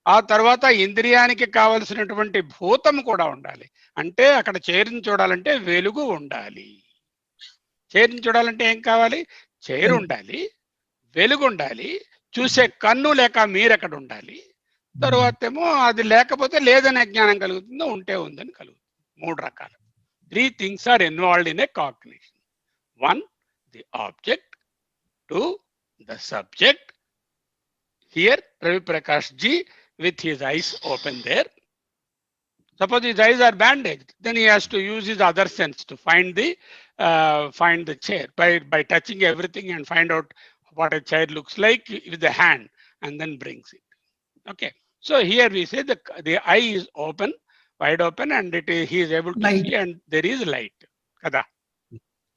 ఆ తర్వాత ఇంద్రియానికి కావలసినటువంటి భూతం కూడా ఉండాలి. అంటే అక్కడ చైర్ని చూడాలంటే వెలుగు ఉండాలి. చైర్ని చూడాలంటే ఏం కావాలి? చైర్ ఉండాలి, వెలుగు ఉండాలి, చూసే కన్ను లేక మీరు ఎక్కడ ఉండాలి. తర్వాత ఏమో అది లేకపోతే లేదనే జ్ఞానం కలుగుతుందో, ఉంటే ఉందని కలుగుతుంది. 3 రకాలు. 3 things are involved in a cognition. 1, the object. 2, the subject. Here Ravi Prakash ji with his eyes open there. Suppose his eyes are bandaged, then he has to use his other sense to find the chair by touching everything and find out what a chair looks like with the hand, and then brings it. Okay, so here we say the eye is open, wide open, and he is able to see, and there is light. Kada,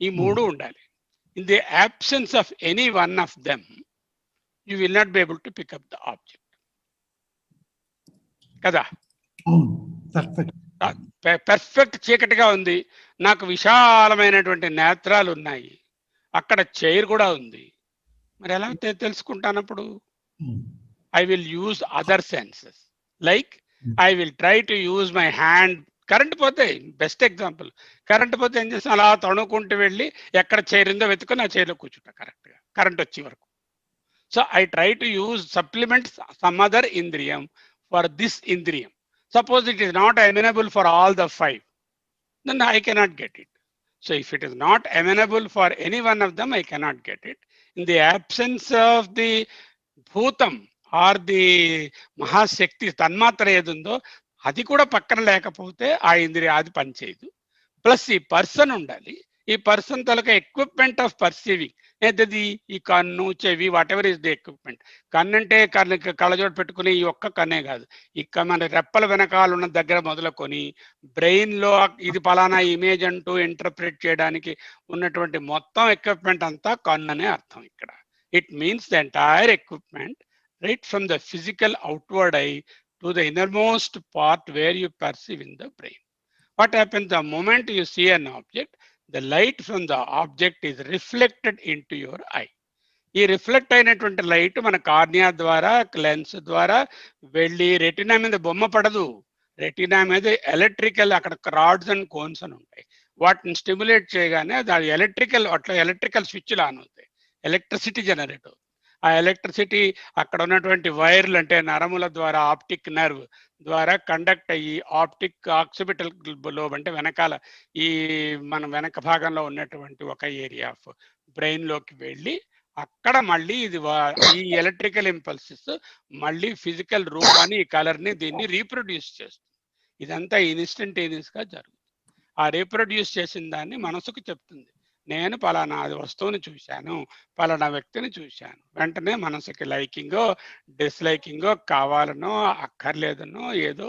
ఈ 3 ఉండాలి. In the absence of any one of them, you will not be able to pick up the object. కదా? Perfect చీకటిగా ఉంది, నాకు విశాలమైనటువంటి నేత్రాలు ఉన్నాయి, అక్కడ చైర్ కూడా ఉంది, మరి ఎలా తెలుసుకుంటానప్పుడు? I will use other senses. Like, I will try to use my hand. Current పోతే బెస్ట్ ఎగ్జాంపుల్. కరెంట్ పోతే ఏం చేస్తాను, అలా తణుకుంటూ వెళ్ళి ఎక్కడ చైర్ ఉందో వెతుకుని ఆ చైర్లో కూర్చుంటా కరెక్ట్గా కరెంట్ వచ్చే వరకు. So I try to use supplement some other ఇంద్రియం ఫర్ దిస్ ఇంద్రియం. Suppose it is not amenable for all the 5, then I cannot get it. So if it is not amenable for any one of them, I cannot get it. In the absence of the bhutam or the mahashakti tanmatra ఏదుందో అది కూడా పక్కన లేకపోతే ఆ ఇంద్రియ అది పనిచేయదు. Plus ఈ person ఉండాలి. ఈ పర్సన్ తలక ఎక్విప్మెంట్ ఆఫ్ పర్సీవింగ్ ఏదది, ఈ కన్ను, చెవి, what ever is the equipment. కన్ను అంటే కళ్ళజోడు పెట్టుకుని ఈ ఒక్క కన్నే కాదు, ఇక మన రెప్పల వెనకాల ఉన్న దగ్గర మొదలుకొని బ్రెయిన్ లో ఇది పలానా ఇమేజ్ అంటూ ఇంటర్ప్రిట్ చేయడానికి ఉన్నటువంటి మొత్తం ఎక్విప్మెంట్ అంతా కన్ను అనే అర్థం ఇక్కడ. It means the entire equipment right from the physical outward I to the innermost part where you perceive in the brain. What happens the moment you see an object, the light from the object is reflected into your eye. ఈ reflect అయినటువంటి light మన cornea ద్వారా, lens ద్వారా వెళ్ళి retina మీద బొమ్మ పడదు. Retina మీద ఎలక్ట్రికల్ అక్కడ రాడ్స్ అండ్ కోన్స్ అని ఉంటాయి. వాటిని స్టిమ్యులేట్ చేయగానే అది ఎలక్ట్రికల్, అట్లా ఎలక్ట్రికల్ స్విచ్లు ఆన్ అవుతాయి, ఎలక్ట్రిసిటీ జనరేట్ అవుతుంది. ఆ ఎలక్ట్రిసిటీ అక్కడ ఉన్నటువంటి వైర్లు అంటే నరముల ద్వారా, ఆప్టిక్ నర్వ్ ద్వారా కండక్ట్ అయ్యి ఆప్టిక్ ఆక్సిపిటల్ లోబ్ అంటే వెనకాల ఈ మన వెనక భాగంలో ఉన్నటువంటి ఒక ఏరియా ఆఫ్ బ్రెయిన్ లోకి వెళ్ళి అక్కడ మళ్ళీ ఇది ఈ ఎలక్ట్రికల్ ఇంపల్సెస్ మళ్ళీ ఫిజికల్ రూపాన్ని, ఈ కలర్ని, దీన్ని రీప్రొడ్యూస్ చేస్తుంది. ఇదంతా ఇన్స్టంటేనియస్ గా జరుగుతుంది. ఆ రీప్రొడ్యూస్ చేసిన దాన్ని మనసుకు చెప్తుంది, నేను పలానా వస్తువుని చూశాను, పలానా వ్యక్తిని చూశాను. వెంటనే మనసుకి లైకింగో డిస్లైకింగో, కావాలనో అక్కర్లేదనో ఏదో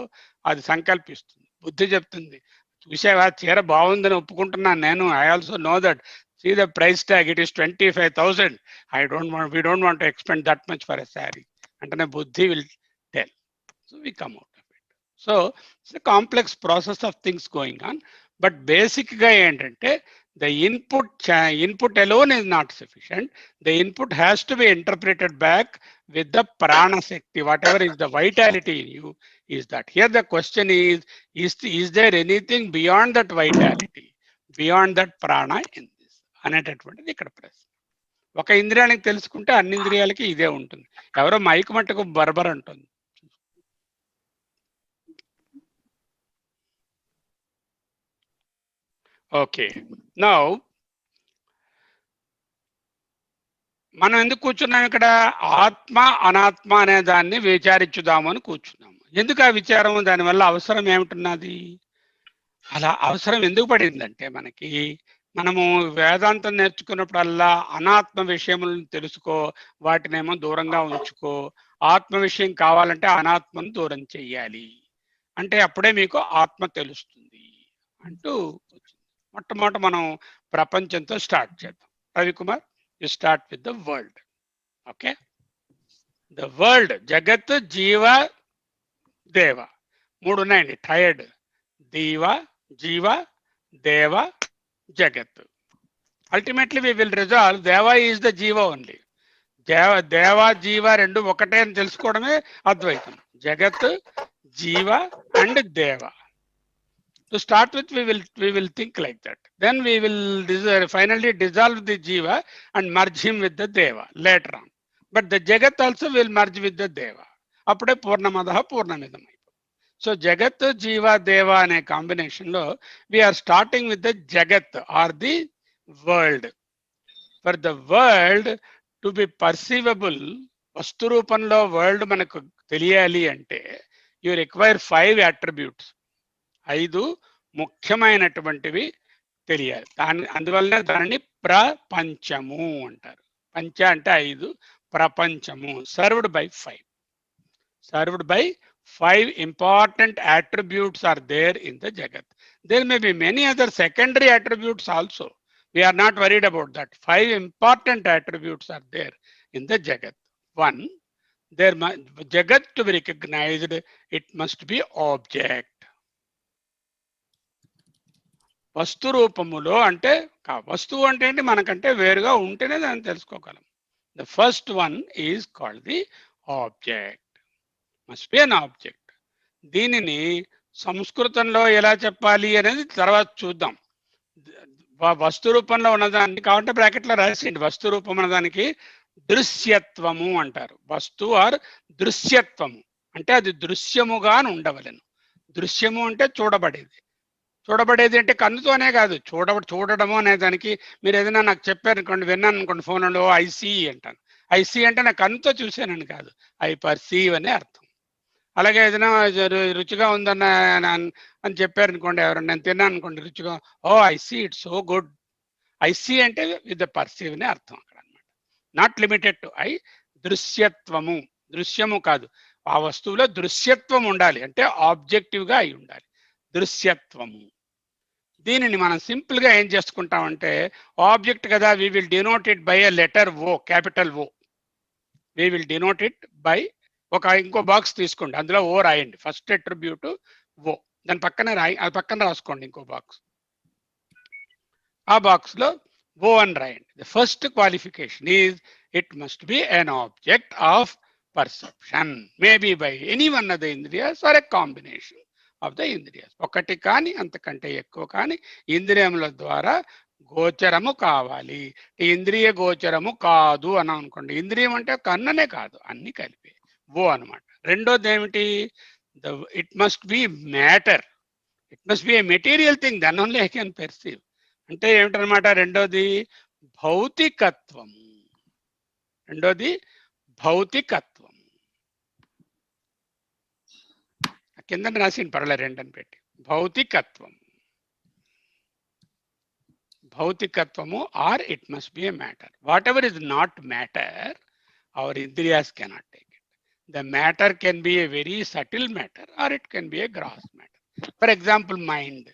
అది సంకల్పిస్తుంది. బుద్ధి చెప్తుంది, చూసావా చీర బాగుందని ఒప్పుకుంటున్నాను నేను, I also know that, see the price tag, it is 25,000, we don't want to expend that much for a saree. అంటేనే బుద్ధి will tell. So we come out of it. So it's a complex process of things going on, but basic గా ఏంటంటే the input alone is not sufficient. The input has to be interpreted back with the prana shakti, whatever is the vitality in you is that. Here the question is there anything beyond that vitality, beyond that prana in this అనేటటువంటిది ఇక్కడ ప్రశ్న. ఒక ఇంద్రియానికి తెలుసుకుంటే అన్ని ఇంద్రియాలకి ఇదే ఉంటుంది. ఎవరో మైకు మట్టుకు బర్బర్ అంటుంది. ఓకే, నౌ మనం ఎందుకు కూర్చున్నాం ఇక్కడ? ఆత్మ అనాత్మ అనే దాన్ని విచారించుదాము అని కూర్చున్నాము. ఎందుకు ఆ విచారం? దానివల్ల అవసరం ఏమిటున్నది? అలా అవసరం ఎందుకు పడిందంటే మనము వేదాంతం నేర్చుకున్నప్పుడల్లా అనాత్మ విషయములను తెలుసుకో, వాటినేమో దూరంగా ఉంచుకో, ఆత్మ విషయం కావాలంటే అనాత్మను దూరం చెయ్యాలి అంటే అప్పుడే మీకు ఆత్మ తెలుస్తుంది అంటూ వచ్చింది. మొట్టమొదట మనం ప్రపంచంతో స్టార్ట్ చేద్దాం. Ravikumar, you start with the world. Okay, the world, జగత్, జీవ, దేవ, మూడు ఉన్నాయండి. టైర్డ్, దీవ, జీవ, దేవ, జగత్. అల్టిమేట్లీ వి విల్ రిజాల్వ్ దేవ ఈజ్ ద జీవ ఓన్లీ. దేవ జీవ రెండు ఒకటే అని తెలుసుకోవడమే అద్వైతం. జగత్, జీవ అండ్ దేవ. To start with, we will think like that. Then we will finally dissolve the jiva and merge him with the deva later on. But the jagat also will merge with the deva. Appude purnamadaha purnamidam. So jagat, jiva, deva ane combination lo we are starting with the jagat or the world. For the world to be perceivable, vastu roopanlo world manaku teliyali ante you require 5 attributes. 5 ముఖ్యమైనటువంటివి తెలియాలి. అందువల్ల దానిని ప్రపంచము అంటారు. పంచ అంటే 5, ప్రపంచము. Served by 5. Served by 5 important attributes are there in the Jagat. There may be many other secondary attributes also. We are not worried about that. 5 important attributes are there in the Jagat. 1, Jagat to be recognized, it must be object. వస్తు రూపములో అంటే వస్తువు అంటే ఏంటి, మనకంటే వేరుగా ఉంటేనే దాన్ని తెలుసుకోగలం. The first one is called the object. Must be an object. దీనిని సంస్కృతంలో ఎలా చెప్పాలి అనేది తర్వాత చూద్దాం. వస్తు రూపంలో ఉన్నదాన్ని కాబట్టి బ్రాకెట్లో రాసేయండి. వస్తు రూపం ఉన్నదానికి దృశ్యత్వము అంటారు. వస్తు ఆర్ దృశ్యత్వము అంటే అది దృశ్యముగా ఉండవలెను. దృశ్యము అంటే చూడబడేది. చూడబడేది అంటే కన్నుతోనే కాదు, చూడడము అనే దానికి మీరు ఏదైనా నాకు చెప్పారు అనుకోండి, విన్నాను అనుకోండి ఫోన్లో, ఐసీ అంటాను. ఐసీ అంటే నా కన్నుతో చూశానని కాదు, ఐ పర్సీవ్ అనే అర్థం. అలాగే ఏదైనా రుచిగా ఉందన్న అని చెప్పారు అనుకోండి ఎవరైనా, నేను తిన్నాను అనుకోండి రుచిగా, oh I see it's so good. I see అంటే విత్ ద పర్సీవ్ అనే అర్థం అక్కడ అనమాట. Not limited to eye. దృశ్యత్వము, దృశ్యము కాదు, ఆ వస్తువులో దృశ్యత్వం ఉండాలి అంటే ఆబ్జెక్టివ్గా అయి ఉండాలి. దృశ్యత్వము. దీనిని మనం సింపుల్ గా ఏం చేసుకుంటామంటే, ఆబ్జెక్ట్ కదా, we will denote it by a letter O, capital O. We will denote it by ఇంకో బాక్స్ తీసుకోండి, అందులో ఓ రాయండి. ఫస్ట్ అట్రిబ్యూట్ ఓ, దాని పక్కన అది పక్కన రాసుకోండి ఇంకో బాక్స్. ఆ బాక్స్ లో ఓ అని రాయండి. The first qualification is it must be an object of perception, maybe by any one of the ఇంద్రియాస్ or a combination of the ఇంద్రియాస్. ఒకటి కానీ అంతకంటే ఎక్కువ కానీ ఇంద్రియముల ద్వారా గోచరము కావాలి. ఇంద్రియ గోచరము కాదు అని అనుకోండి. ఇంద్రియం అంటే కన్నునే కాదు, అన్ని కలిపి ఓ అనమాట. రెండోది ఏమిటి, it must be matter, it must be a material thing, then only I can perceive. అంటే ఏమిటనమాట, రెండోది భౌతికత్వము. రెండోది భౌతికత్వం. కింద రాసిన పర్లే రెండని పెట్టి, భౌతికత్వం. భౌతికత్వము or it must be a matter. Whatever is not matter, our ఇంద్రియాస్ cannot take it. The matter can be a very subtle matter or it can be a gross matter. For example mind,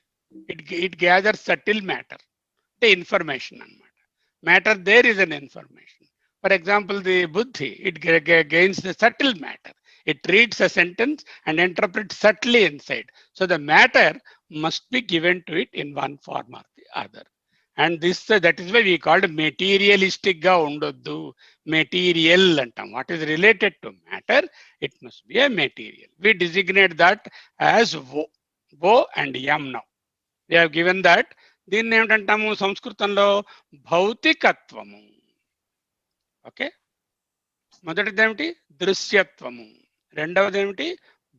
it gathers subtle matter అంటే information అనమాట. Matter there is an information. For example the buddhi, it gains the subtle matter. It reads a sentence and interprets subtly inside. So the matter must be given to it in one form or the other. And that is why we called materialistic ga undoddu. Material antam. What is related to matter, it must be a material. We designate that as vo and yam now. We have given that. దీన్ని ఏమిటంటాము సంస్కృతంలో భౌతికత్వము. Okay, మొదటిది ఏమిటి, దృశ్యత్వము. రెండవది ఏమిటి,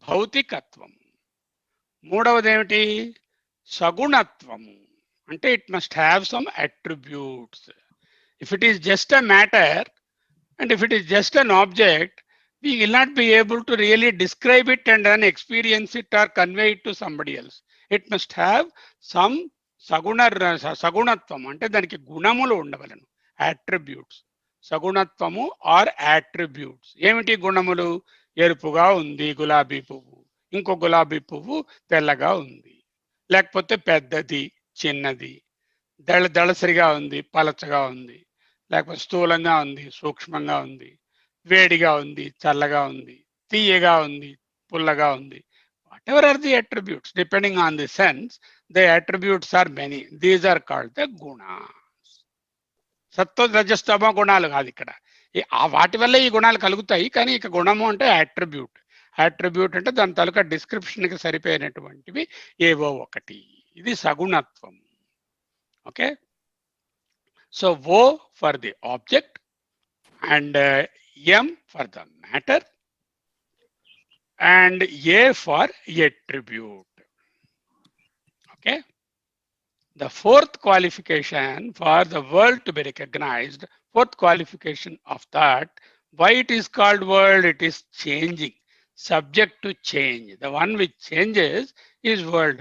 భౌతికత్వము. మూడవది ఏమిటి, సగుణత్వము. అంటే it must have some attributes. If it is just a matter and if it is just an object, we will not be able to really describe it and then experience it or convey it to somebody else. It must have some సగుణత్వం అంటే దానికి గుణములు ఉండవలను, attributes. సగుణత్వము are attributes. ఏమిటి గుణములు, ఎరుపుగా ఉంది గులాబీ పువ్వు, ఇంకో గులాబీ పువ్వు తెల్లగా ఉంది, లేకపోతే పెద్దది చిన్నది, దళసరిగా ఉంది పలచగా ఉంది, లేకపోతే స్థూలంగా ఉంది సూక్ష్మంగా ఉంది, వేడిగా ఉంది చల్లగా ఉంది, తీయగా ఉంది పుల్లగా ఉంది. Whatever are the attributes, depending on the sense, the attributes are many. These are called the gunas. సత్వ రజస్తమ గుణాలు కాదు ఇక్కడ, వాటి వల్ల ఈ గుణాలు కలుగుతాయి. కానీ ఇక గుణము అంటే అట్రిబ్యూట్. అట్రిబ్యూట్ అంటే దాని తాలూకా డిస్క్రిప్షన్కి సరిపోయినటువంటివి ఏవో ఒకటి. ఇది సగుణత్వం. Okay, so O for the object and M for the matter and A for attribute. Okay. The fourth qualification for the world to be recognized, fourth qualification of that, why it is called world, it is changing, subject to change. The one which changes is world.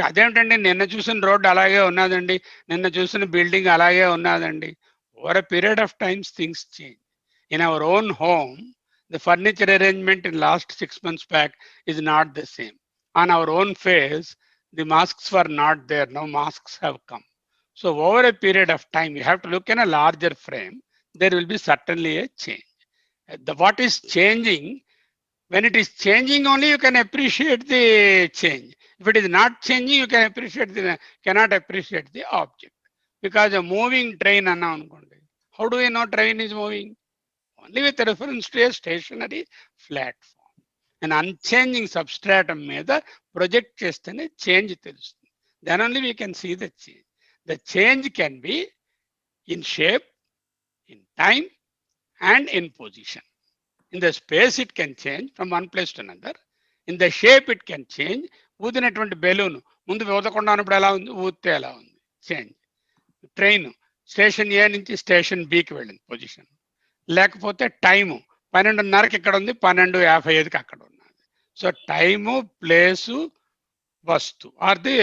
అదేంటండి, నిన్న చూసిన road అలాగే ఉన్నదండి, నిన్న చూసిన building అలాగే ఉన్నదండి. Over a period of time things change. In our own home, the furniture arrangement in last 6 months back is not the same. On our own face, the masks were not there. Now masks have come. So over a period of time, you have to look in a larger frame. There will be certainly a change. What is changing, when it is changing only you can appreciate the change. If it is not changing, you cannot appreciate the object. Because a moving train anna anukondi, how do we know train is moving? Only with reference to a stationary platform. An unchanging substratum మీద project చేస్తేనే change తెలుస్తుంది. Then only we can see the change. The change can be in shape, in time, and in position. In the space it can change from one place to another. In the shape it can change. ఊదినటువంటి balloon ముందు ఊదకుండా ఉన్నప్పుడు ఎలా ఉంది, ఊదితే ఎలా ఉంది, change. Train station ఏ నుంచి station బికి వెళ్ళింది పొజిషన్. లేకపోతే టైము 12:30కి ఇక్కడ ఉంది, 12:55కి అక్కడ ఉన్నది. సో టైము, ప్లేసు, వస్తు ఆర్ ది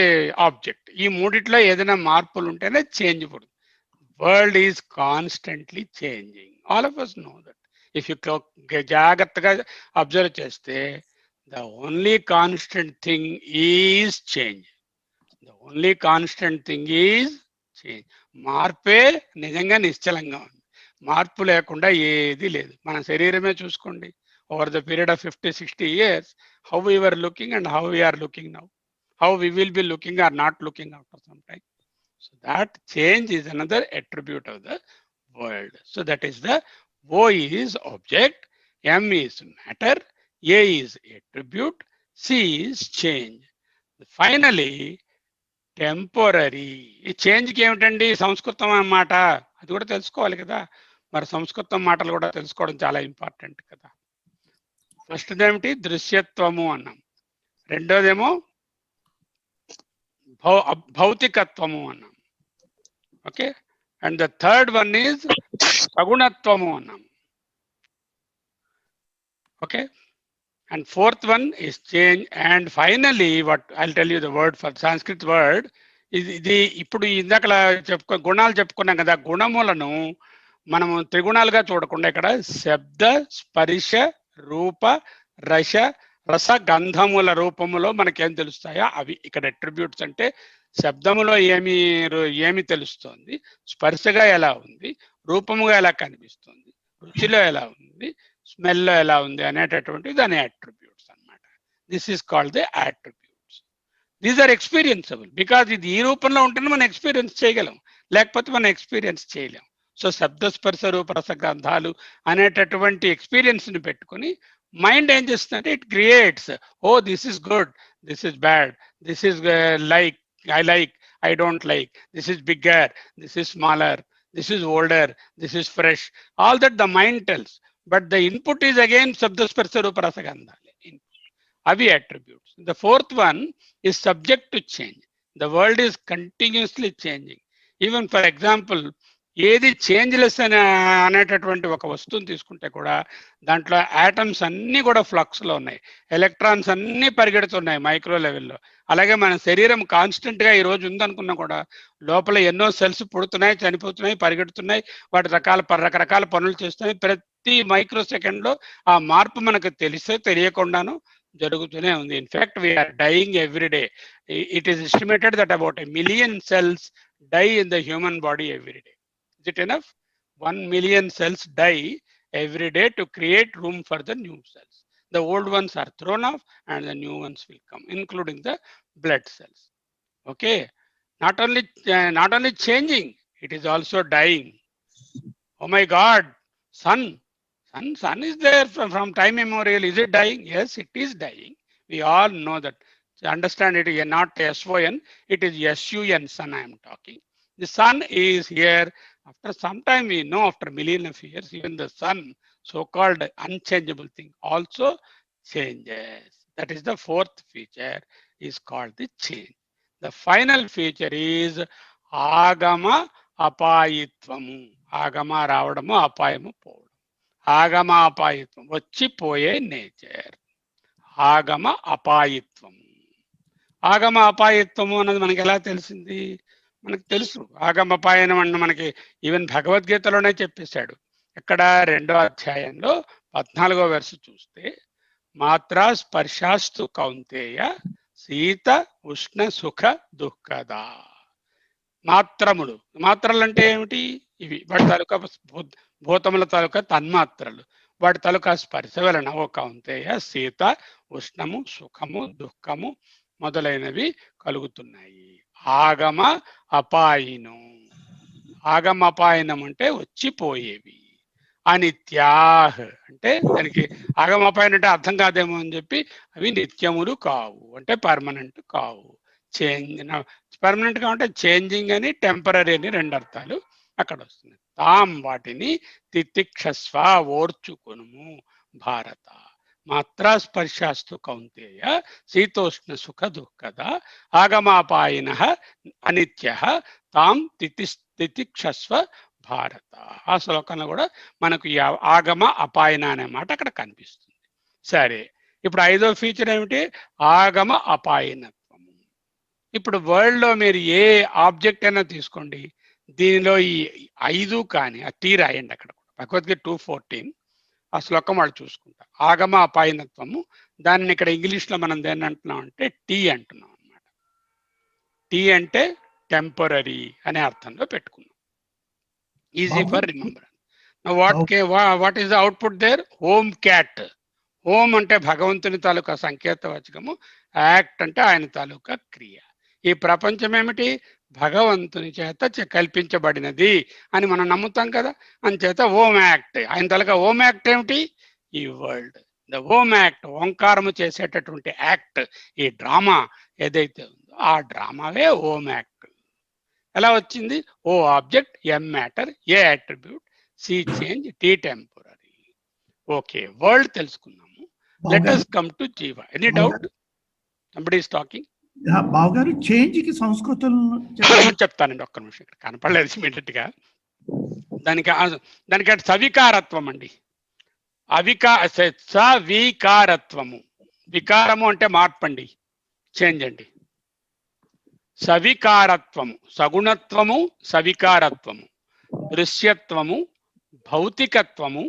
ఆబ్జెక్ట్. ఈ మూడిట్లో ఏదైనా మార్పులు ఉంటేనే చేంజ్ పడుతుంది. World is constantly changing. All of us know that. If you జాగ్రత్తగా అబ్జర్వ్ చేస్తే the only constant thing is change. The only constant thing is change. మార్పే నిజంగా నిశ్చలంగా ఉంది. మార్పు లేకుండా ఏది లేదు. మన శరీరమే చూసుకోండి. Over the period of 50-60 years, how we were looking and how we are looking now, how we will be looking or not looking after some time. So that change is another attribute of the world. So that is the O is object, M is matter, A is attribute, C is change. Finally, temporary. ఈ చేంజ్కి ఏమిటండి సంస్కృతం అన్నమాట, అది కూడా తెలుసుకోవాలి కదా. మరి సంస్కృతం మాటలు కూడా తెలుసుకోవడం చాలా ఇంపార్టెంట్ కదా. ఫస్ట్ ఏమిటి, దృశ్యత్వము అన్నాం. రెండోదేమో భౌతికత్వము అన్నాం. Okay. And the third one is సగుణత్వము అన్నాం. Okay. And fourth one is change. And finally, what I'll tell you the word for Sanskrit word ఇది ఇప్పుడు ఇందాక గుణాలు చెప్పుకున్నాం కదా. గుణములను మనము త్రిగుణాలుగా చూడకుండా ఇక్కడ శబ్ద, స్పర్శ, రూప, రస గంధముల రూపములో మనకేం తెలుస్తాయో అవి ఇక్కడ అట్రిబ్యూట్స్. అంటే శబ్దములో ఏమి తెలుస్తోంది, స్పర్శగా ఎలా ఉంది, రూపముగా ఎలా కనిపిస్తుంది, రుచిలో ఎలా ఉంది, స్మెల్లో ఎలా ఉంది అనేటటువంటి దాని అట్రిబ్యూట్స్ అన్నమాట. This is called the attributes. These are experienceable. Because ఇది ఈ రూపంలో ఉంటేనే మనం ఎక్స్పీరియన్స్ చేయగలం, లేకపోతే మనం ఎక్స్పీరియన్స్ చేయలేం. సో శబ్ద, స్పర్శ, రూప, రస గంధాలు అనేటటువంటి ఎక్స్పీరియన్స్ ని పెట్టుకుని మైండ్ ఏం చేస్తుందంటే it creates, oh this is good, this is bad, this is like, I don't like, this is bigger, this is smaller, this is older, this is fresh, all that the mind tells, but the input is again shabda, sparsha, rupa, rasa, gandha, avi attributes. The fourth one is subject to change. The world is continuously changing. Even for example, ఏది changeless అనేటటువంటి ఒక వస్తువుని తీసుకుంటే కూడా దాంట్లో atoms అన్నీ కూడా flux లో ఉన్నాయి, ఎలక్ట్రాన్స్ అన్నీ పరిగెడుతున్నాయి మైక్రో లెవెల్లో. అలాగే మన శరీరం కాన్స్టెంట్ గా ఈ రోజు ఉందనుకున్నా కూడా లోపల ఎన్నో సెల్స్ పుడుతున్నాయి, చనిపోతున్నాయి, పరిగెడుతున్నాయి, వాటి రకరకాల పనులు చేస్తున్నాయి. ప్రతి మైక్రో సెకండ్ లో ఆ మార్పు మనకు తెలియకుండాను జరుగుతూనే ఉంది. In fact we are dying every day. It is estimated that about 1 million cells die in the human body every day. Is it enough? 1 million cells die every day to create room for the new cells. The old ones are thrown off and the new ones will come, including the blood cells. Okay. Not only changing, it is also dying. Oh my God, sun is there from time immemorial. Is it dying? Yes, it is dying. We all know that. So understand, it is not SON, it is SUN, sun I am talking. The sun is here. After some time, we know after million of years, even the sun, so-called unchangeable thing, also changes. That is the fourth feature, is called the change. The final feature is agama apayitvamu. Agama రావడము, అపాయము పోవడం. ఆగమ అపాయిత్వం, వచ్చిపోయే nature. ఆగమ అపాయిత్వము. ఆగమ అపాయిత్వము అన్నది మనకి ఎలా తెలిసింది? మనకు తెలుసు. ఆగమపాయనం అన్న మనకి ఈవెన్ భగవద్గీతలోనే చెప్పేశాడు. ఎక్కడ 2వ అధ్యాయంలో 14వ వెర్సు చూస్తే, మాత్రా స్పర్శాస్తు కౌంతేయ శీత ఉష్ణ సుఖ దుఃఖదా. మాత్రములు. మాత్రలు అంటే ఏమిటి? ఇవి వాటి తాలూకా భూతముల తాలూకా తన్మాత్రలు, వాటి తాలూకా స్పర్శ వలన ఓ కౌంతేయ శీత, ఉష్ణము, సుఖము, దుఃఖము మొదలైనవి కలుగుతున్నాయి. ఆగమ అపాయినం. ఆగమ అపాయనం అంటే వచ్చిపోయేవి. అనిత్యాహ్ అంటే దానికి ఆగమ అపాయనం అంటే అర్థం కాదేమో అని చెప్పి అవి నిత్యములు కావు అంటే పర్మనెంట్ కావు. పర్మనెంట్ గా ఉంటే చేంజింగ్ అని, టెంపరీ అని రెండు అర్థాలు అక్కడ వస్తుంది. తాం వాటిని తితిక్షస్వ ఓర్చుకొనుము భారత. మాత్రా స్పర్శాస్తు కౌంతేయ శీతోష్ణ సుఖ దుఃఖద ఆగమాపాయిన అనిత్య తాం తితిక్షస్వ భారత. ఆ శ్లోకంలో కూడా మనకు ఈ ఆగమ అపాయన అనే మాట అక్కడ కనిపిస్తుంది. సరే, ఇప్పుడు ఐదో ఫీచర్ ఏమిటి? ఆగమ అపాయనత్వము. ఇప్పుడు వరల్డ్ లో మీరు ఏ ఆబ్జెక్ట్ అయినా తీసుకోండి, దీనిలో ఈ 5 కానీ ఆ టీ రాయండి అక్కడ. భగవద్గీత 2:14 ఆ శ్లోకం వాళ్ళు చూసుకుంటారు. ఆగమ అపాయనత్వము, దాన్ని ఇక్కడ ఇంగ్లీష్ లో మనం దేన్ని అంటున్నాం అంటే టీ అంటున్నాం అనమాట. టీ అంటే టెంపరీ అనే అర్థంలో పెట్టుకున్నాం. Easy for remember. What is the output there? Home cat. Home అంటే భగవంతుని తాలూకా సంకేతవాచకము, యాక్ట్ అంటే ఆయన తాలూకా క్రియ. ఈ ప్రపంచం ఏమిటి? భగవంతుని చేత కల్పించబడినది అని మనం నమ్ముతాం కదా. అంచేత ఓం యాక్ట్, ఆయన తాలూకా ఓం యాక్ట్ ఏమిటి? ఈ వరల్డ్. ద ఓం యాక్ట్, ఓంకారము చేసేటటువంటి యాక్ట్, ఈ డ్రామా ఏదైతే ఉందో ఆ డ్రామావే ఓం యాక్ట్. ఎలా వచ్చింది? O object, M matter, A attribute, C change, T temporary. Okay, world తెలుసుకున్నాము. Let us come to jiva. Any doubt? Somebody is talking. బావగారు చేంజ్ కి సంస్కృతం చెప్తానండి, ఒక్క నిమిషం. ఇక్కడ కనపడలేదు ఇమీడియట్ గా. దానికి సవికారత్వం అండి. సవికారత్వము. వికారము అంటే మార్పు అండి, చేంజ్ అండి. సవికారత్వము, సగుణత్వము, సవికారత్వము, దృశ్యత్వము, భౌతికత్వము,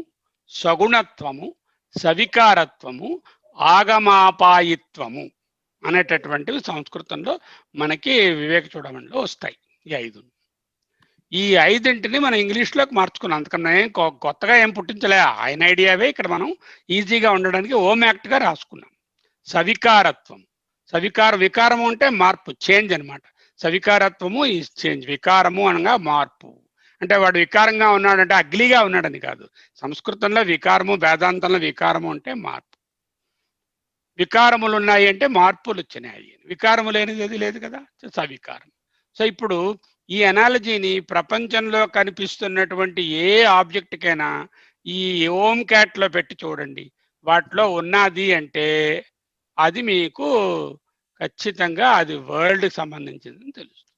సగుణత్వము, సవికారత్వము, ఆగమాపాయిత్వము అనేటటువంటివి సంస్కృతంలో మనకి వివేక చూడమనిలో వస్తాయి. ఈ 5ంటిని మనం ఇంగ్లీష్లోకి మార్చుకున్నాం. అందుకన్నా ఏం కొత్తగా ఏం పుట్టించలే, ఆయన ఐడియావే ఇక్కడ మనం ఈజీగా ఉండడానికి ఓమ్ యాక్ట్గా రాసుకున్నాం. సవికారత్వం, వికారము అంటే మార్పు, చేంజ్ అనమాట. సవికారత్వము ఈ చేంజ్. వికారము అనగా మార్పు. అంటే వాడు వికారంగా ఉన్నాడంటే అగ్లీగా ఉన్నాడని కాదు. సంస్కృతంలో వికారము, వేదాంతంలో వికారము అంటే మార్పు. వికారములు ఉన్నాయి అంటే మార్పులు వచ్చినాయి. వికారము లేనిది ఏది లేదు కదా, సవికారం. సో ఇప్పుడు ఈ అనాలజీని ప్రపంచంలో కనిపిస్తున్నటువంటి ఏ ఆబ్జెక్ట్కైనా ఈ ఓం క్యాట్లో పెట్టి చూడండి, వాటిలో ఉన్నది అంటే అది మీకు ఖచ్చితంగా అది వరల్డ్కి సంబంధించిందని తెలుస్తుంది.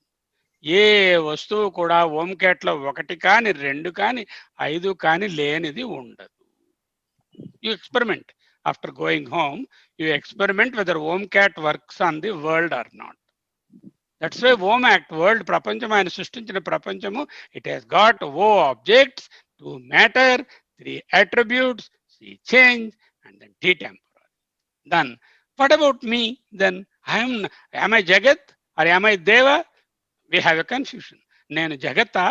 ఏ వస్తువు కూడా ఓం క్యాట్లో 1 కానీ 2 కానీ 5 కానీ లేనిది ఉండదు. You experiment. After going home, you experiment whether OMCAT works on the world or not. That's why OM Act, world prapancham, ఆయన సృష్టించిన ప్రపంచము, it has got O objects, 2 matter, 3 attributes, C change, and then T temporal. Then, what about me? Then, am I Jagat or am I Deva? We have a confusion. నేను జగత్తా,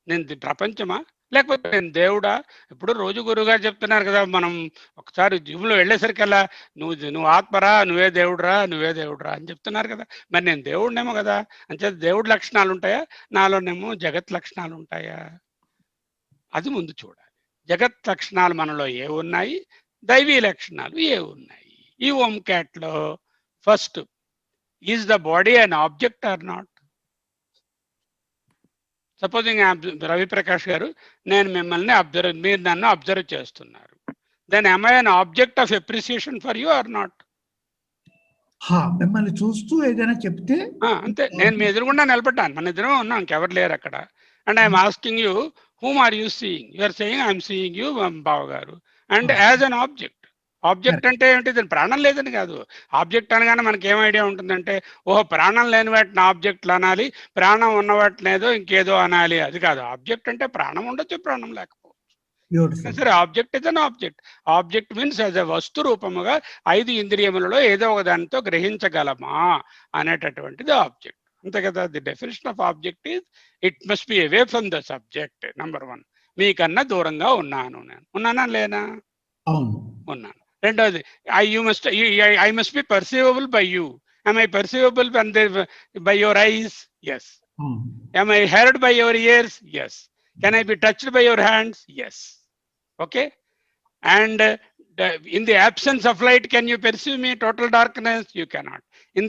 నేను ప్రపంచమా, లేకపోతే నేను దేవుడా? ఇప్పుడు రోజు గురువు గారు చెప్తున్నారు కదా, మనం ఒకసారి జీవులో వెళ్ళేసరికల్లా నువ్వు ఆత్మరా, నువ్వే దేవుడురా అని చెప్తున్నారు కదా. మరి నేను దేవుడినేమో కదా, అంచేత దేవుడి లక్షణాలు ఉంటాయా, నాలోనేమో జగత్ లక్షణాలు ఉంటాయా? అది ముందు చూడాలి. జగత్ లక్షణాలు మనలో ఏ ఉన్నాయి, దైవీ లక్షణాలు ఏ ఉన్నాయి. ఈ ఓంకాట్లో first, is the body an object or not? Supposing Raviprakash గారు, నేను మిమ్మల్ని మీరు నన్ను అబ్జర్వ్ చేస్తున్నారు. Then am I an object of appreciation for you or not? మిమ్మల్ని చూస్తూ ఏదైనా చెప్తే అంతే. నేను మీ ఎదురుగుండా నిలబడ్డాను, మన ఎదురు ఉన్నాం, ఇంకెవరు లేరు అక్కడ. And I'm asking you, whom are you seeing? You are saying I am seeing you, బావ గారు, and as an object. Object అంటే ఏంటి? దాని ప్రాణం లేదని కాదు. ఆబ్జెక్ట్ అనగానే మనకి ఏం ఐడియా ఉంటుందంటే, ఓహో ప్రాణం లేని వాటిని ఆబ్జెక్ట్లు అనాలి, ప్రాణం ఉన్న వాటిని ఏదో ఇంకేదో అనాలి. అది కాదు. ఆబ్జెక్ట్ అంటే ప్రాణం ఉండొచ్చు, ప్రాణం లేకపోవచ్చు. సరే, object is an object. Object means as a వస్తు రూపముగా 5 ఇంద్రియములలో ఏదో ఒక దానితో గ్రహించగలమా అనేటటువంటిది ఆబ్జెక్ట్. అంతే కదా. The definition of object is it must B away from the subject. Number 1, మీకన్నా దూరంగా ఉన్నాను నేను. ఉన్నానా లేనా? అవును. ఉన్నాను. రెండోది, I must be perceivable by you. am I perceivable by your eyes? Yes. అవును. am I heard by your ears? Yes. can I be touched by your hands? Yes. Okay. And in the absence of light, can you perceive me? Total darkness, you cannot. In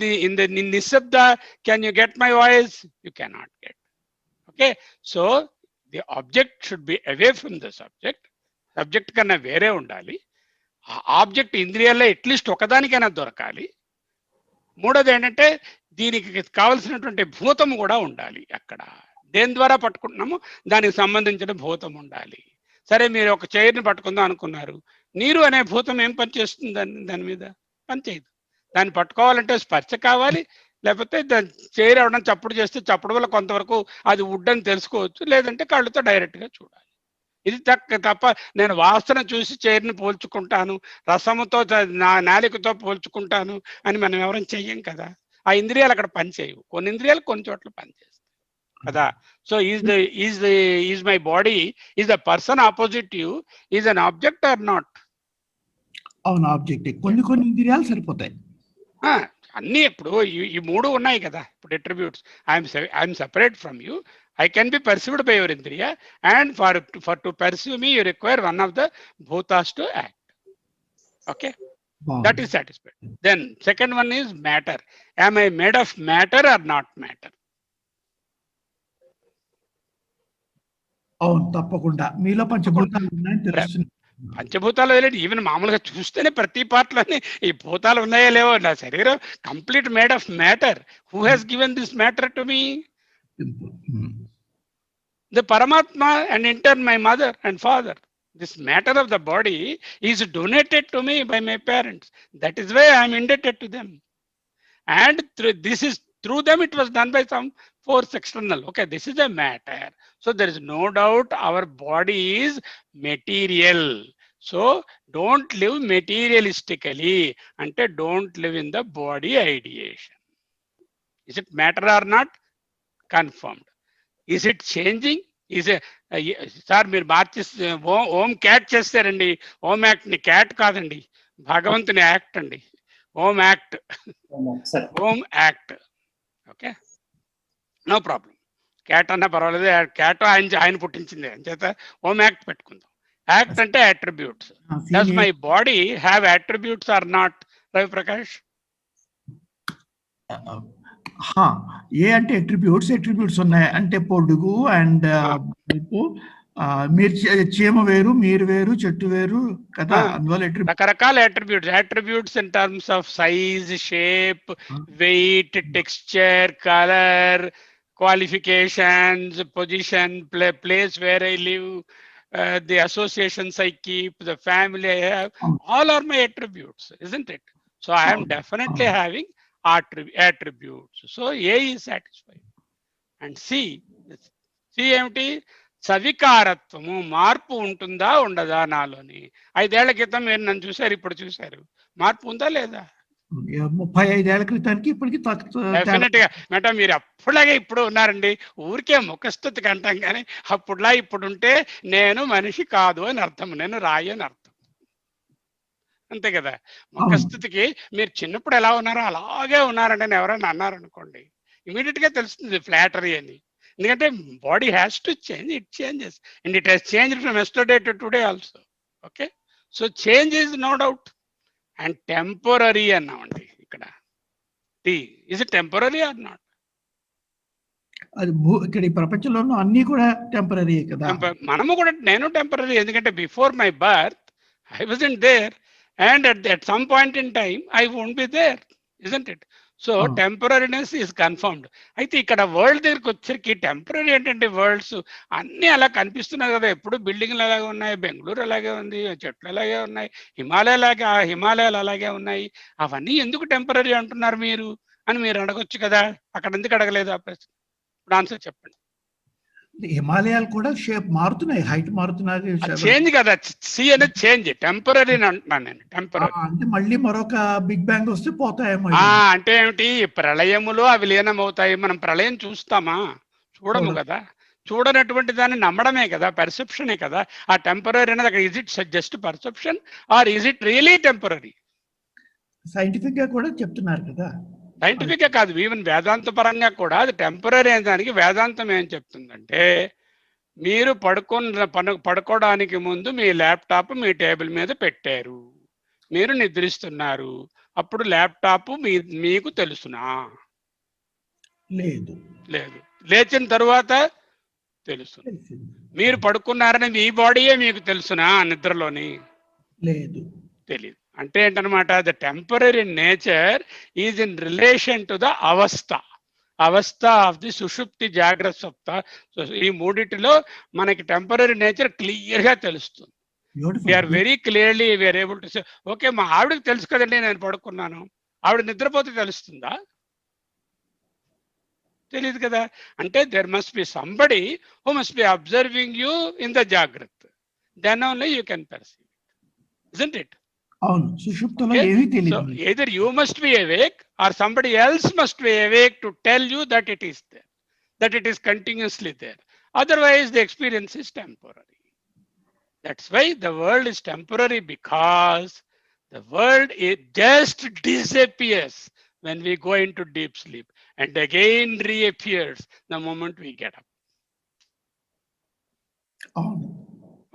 nisabda, can you get my voice? You cannot get. Okay. So the object should be away from the subject. Subject kanna vere undali. Object ఇంద్రియాల్లో at least ఒకదానికైనా దొరకాలి. మూడోది ఏంటంటే దీనికి కావలసినటువంటి భూతం కూడా ఉండాలి. అక్కడ దేని ద్వారా పట్టుకుంటున్నామో దానికి సంబంధించిన భూతం ఉండాలి. సరే, మీరు ఒక చైర్ని పట్టుకుందాం అనుకున్నారు, నీరు అనే భూతం ఏం పనిచేస్తుంది దాని మీద? పనిచేయదు. దాన్ని పట్టుకోవాలంటే స్పర్శ కావాలి, లేకపోతే దాని చైర్ అవడం చప్పుడు చేస్తే చప్పుడు వల్ల కొంతవరకు అది వుడ్ అని తెలుసుకోవచ్చు, లేదంటే కళ్ళుతో డైరెక్ట్గా చూడాలి. ఇది తప్ప నేను వాసన చూసి చైర్ని పోల్చుకుంటాను, రసముతో నాలికతో పోల్చుకుంటాను అని మనం ఎవరైనా చెయ్యం కదా. ఆ ఇంద్రియాలు అక్కడ పనిచేయవు. కొన్ని ఇంద్రియాలు కొన్ని చోట్ల పనిచేస్తాయి కదా. So is my body, is the person opposite you, is an object or not? అవును, ఆబ్జెక్ట్. కొన్ని ఇంద్రియాలు సరిపోతాయి. అన్నీ ఇప్పుడు ఈ మూడు ఉన్నాయి కదా. ఇప్పుడు attributes, I'm separate from you, I can be perceived by your indriya, and for to perceive me you require one of the bhutas to act. Okay. Wow. That is satisfied. Then second one is matter. Am I made of matter or not matter? అవును, తప్పకుండా మీలో పంచభూతాలు ఉన్నాయని తెలుస్తుంది. పంచభూతాలు వదిలేండి, even మామూలుగా చూస్తేనే ప్రతి పార్ట్లోనే ఈ భూతాలు ఉన్నాయో లేవో. నా శరీరం complete made of matter. Who has given this matter to me? The Paramatma, and in turn my mother and father. This matter of the body is donated to me by my parents. That is why I am indebted to them. And through them it was done by some force external. Okay, this is a matter. So there is no doubt our body is material. So don't live materialistically. Ante don't live in the body ideation. Is it matter or not? Confirmed. Is it changing? Sir మీరు మార్చి ఓం cat చేస్తారండి. ఓం act ని cat కాదండి, భగవంతుని act అండి. OMACT, OMACT. Okay, no problem. Cat అన్నా పర్వాలేదు, cat ఆయన పుట్టించింది అని చేత ఓం యాక్ట్ పెట్టుకుందాం. యాక్ట్ అంటే attributes. Does my body have attributes or not, Raviprakash? A అంటే అట్రిబ్యూట్స్ ఉన్నాయి. అంటే పొడుగు అండ్ మీరు చీమ వేరు, మీరు వేరు, చెట్టు వేరు కదా. అందువల్ల రకరకాల attributes in terms of size, shape, weight, texture, colour, qualifications, position, place where I live, the associations I keep, the family I have, all are my attributes, isn't it? So I am definitely having attributes. So A is satisfied. And C ఏమిటి? సవికారత్వము, మార్పు ఉంటుందా ఉండదా నాలోని? 5 ఏళ్ల క్రితం మీరు నన్ను చూశారు, ఇప్పుడు చూశారు, మార్పు ఉందా లేదా? 35 ఏళ్ల క్రితానికి ఇప్పటికి డెఫినెట్ గా మేడం మీరు అప్పుడులాగే ఇప్పుడు ఉన్నారండి. ఊరికే ముఖస్థుతికి అంటాం కానీ అప్పుడులా ఇప్పుడు ఉంటే నేను మనిషి కాదు అని అర్థం, నేను రాయి అని అర్థం. అంతే కదా. ముఖస్థుతికి మీరు చిన్నప్పుడు ఎలా ఉన్నారో అలాగే ఉన్నారండి అని ఎవరైనా అన్నారనుకోండి, ఇమీడియట్ గా తెలుస్తుంది ఫ్లాటరీ అని. ఎందుకంటే body has to change, it changes and it has changed from yesterday to today also. Okay, so change is no doubt. And temporary అన్నామండి ఇక్కడ. Is it temporary or not? అది ఇక్కడ ఈ ప్రపంచంలో అన్ని కూడా టెంపరరీ కదా. మనము కూడా, నేను టెంపరరీ. ఎందుకంటే before my birth I wasn't there, and at some point in time I won't be there, isn't it? So temporariness is confirmed. అయితే ఇక్కడ వరల్డ్ దగ్గరికి వచ్చరికి టెంపరరీ ఏంటంటే వరల్డ్స్ అన్నీ అలా కనిపిస్తున్నాయి కదా. ఎప్పుడు బిల్డింగ్లు అలాగే ఉన్నాయి, బెంగళూరు అలాగే ఉంది, చెట్లు అలాగే ఉన్నాయి, హిమాలయాలు అలాగే ఉన్నాయి. అవన్నీ ఎందుకు టెంపరరీ అంటున్నారు మీరు అని మీరు అడగొచ్చు కదా. అక్కడ ఎందుకు అడగలేదు ఆ ప్రశ్న? ఇప్పుడు ఆన్సర్ చెప్పండి. హిమాలయాలు కూడా షేప్ మారుతున్నాయి, హైట్ మారుతున్నది. చేంజ్ కదా, సి అనేది చేంజ్, టెంపరీ అంటున్నాను నేను, టెంపరీ. అంటే మళ్ళీ మరొక బిగ్ బ్యాంగ్ వస్తే పోతాయేమో. అంటే ఏమిటి, ప్రళయములో అవి లీనమవుతాయి. మనం ప్రళయం చూస్తామా? చూడము కదా. చూడనటువంటి దాన్ని నమ్మడమే కదా, పర్సెప్షనే కదా. ఆ టెంపరీ అనేది అక్కడ is it just perception or is it really temporary? Scientific గా కూడా చెప్తున్నారు కదా. సైంటిఫిక్ గా కాదు, ఈవెన్ వేదాంత పరంగా కూడా అది టెంపరీ అనే దానికి వేదాంతం ఏం చెప్తుందంటే, మీరు పడుకోవడానికి ముందు మీ ల్యాప్టాప్ మీ టేబుల్ మీద పెట్టారు, మీరు నిద్రిస్తున్నారు, అప్పుడు ల్యాప్టాప్ మీకు తెలుసునా? లేదు. లేదు. లేచిన తరువాత తెలుసు. మీరు పడుకున్నారని మీ బాడీయే మీకు తెలుసునా నిద్రలోని? లేదు, తెలియదు. అంటే ఏంటనమాట, the temporary nature is in relation to the avastha of the sushupti, jagrat, స్వప్త. So ఈ మూడిటిలో మనకి టెంపరీ నేచర్ క్లియర్ గా తెలుస్తుంది. We are very clearly we are able to say, okay మా ఆవిడకి తెలుసు కదండి నేను పడుకున్నాను. ఆవిడ నిద్రపోతే తెలుస్తుందా? తెలియదు కదా. అంటే there must be somebody who must be observing you in the jagrat, then only you can perceive, isn't it? అవును, సుషుప్తిలో ఏమీ తెలియదు. So either you must be awake or somebody else must be awake to tell you that it is there, that it is continuously there. Otherwise the experience is temporary. That's why the world is temporary, because the world just disappears when we go into deep sleep and again reappears the moment we get up.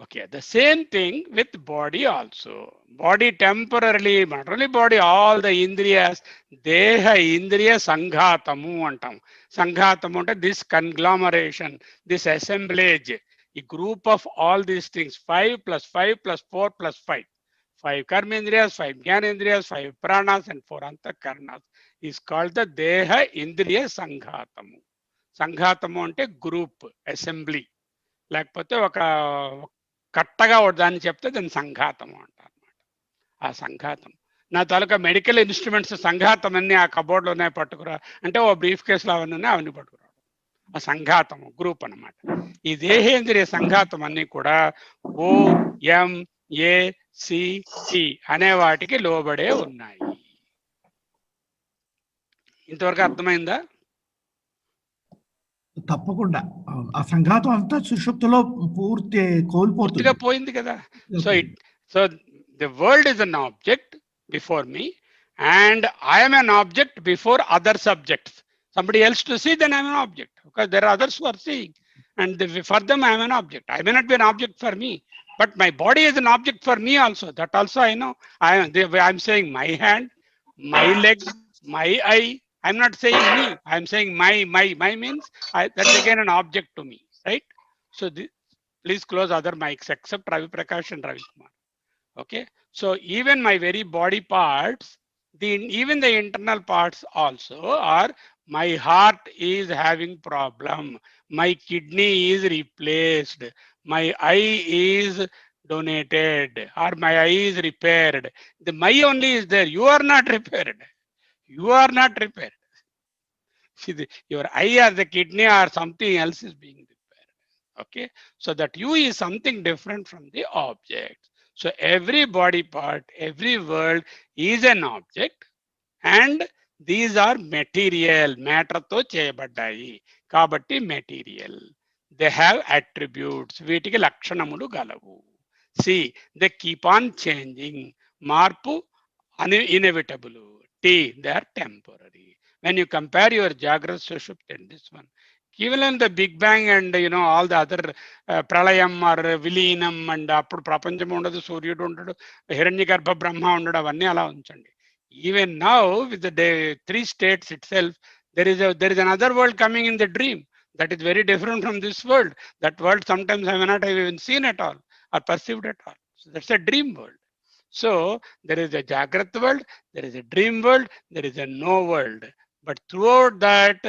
Okay, the same thing with body also. Body temporarily, not only body, all the indriyas, deha indriya sanghatamu antam. Sanghatamu ante this conglomeration, this assemblage, a group of all these things, 5 plus 5 plus 4 plus 5. 5 karmendriyas, 5 jnanendriyas, 5 pranas and 4 antakarnas is called the deha indriya sanghatamu. Sanghatamu ante group, assembly. లేకపోతే ఒక కట్టగా దాన్ని చెప్తే దాన్ని సంఘాతం అంటారు అనమాట. ఆ సంఘాతం, నా తాలూకా medical instruments సంఘాతం అన్ని ఆ కబోర్డ్లో ఉన్నాయి, పట్టుకురా అంటే ఓ బ్రీఫ్ కేసులో అవన్నీ పట్టుకురావడం, ఆ సంఘాతం గ్రూప్ అనమాట. ఈ దేహేంద్రియ సంఘాతం అన్ని కూడా OMACT అనే వాటికి లోబడే ఉన్నాయి. ఇంతవరకు అర్థమైందా? తప్పకుండా. ఆ సంఘాతం అంతా సుషుప్తిలో పూర్తి కోల్పోతుంది, పోయింది కదా. So the world is an object before me and I am an object before other subjects. Somebody else to see, then I am an object, because there are others who are seeing, and for them I am an object. I may not be an object for me, but my body is an object for me also. That also I know. I am saying my hand, my legs, my eye. I'm not saying me, I'm saying my means that's again an object to me, right? So please close other mics except Ravi Prakash and Ravi Kumar. Okay, so even my very body parts, even the internal parts also are, my heart is having problem, my kidney is replaced, my eye is donated, or my eye is repaired. The my only is there, you are not repaired. You are not repaired. See, your eye or the kidney or something else is being repaired. Okay, so that you is something different from the object. So every body part, every world is an object, and these are material, matter to cheyabaddayi kabatti material. They have attributes, వీటికి లక్షణములు గలవు. See, they keep on changing. మార్పు inevitable. They are temporary. When you compare your Jagrata Sushupta and this one, even the Big Bang and all the other Pralayam or Vilinam and appudu prapancham undadu, Suryudu undadu, Hiranyagarbha Brahma undadu, avanni ala unchandi. Even now with the 3 states itself, there is another world coming in the dream that is very different from this world. That world sometimes I may not have even seen at all or perceived at all. So that's a dream world. So there is a Jagrata world, there is a dream world, there is a no world. But throughout that,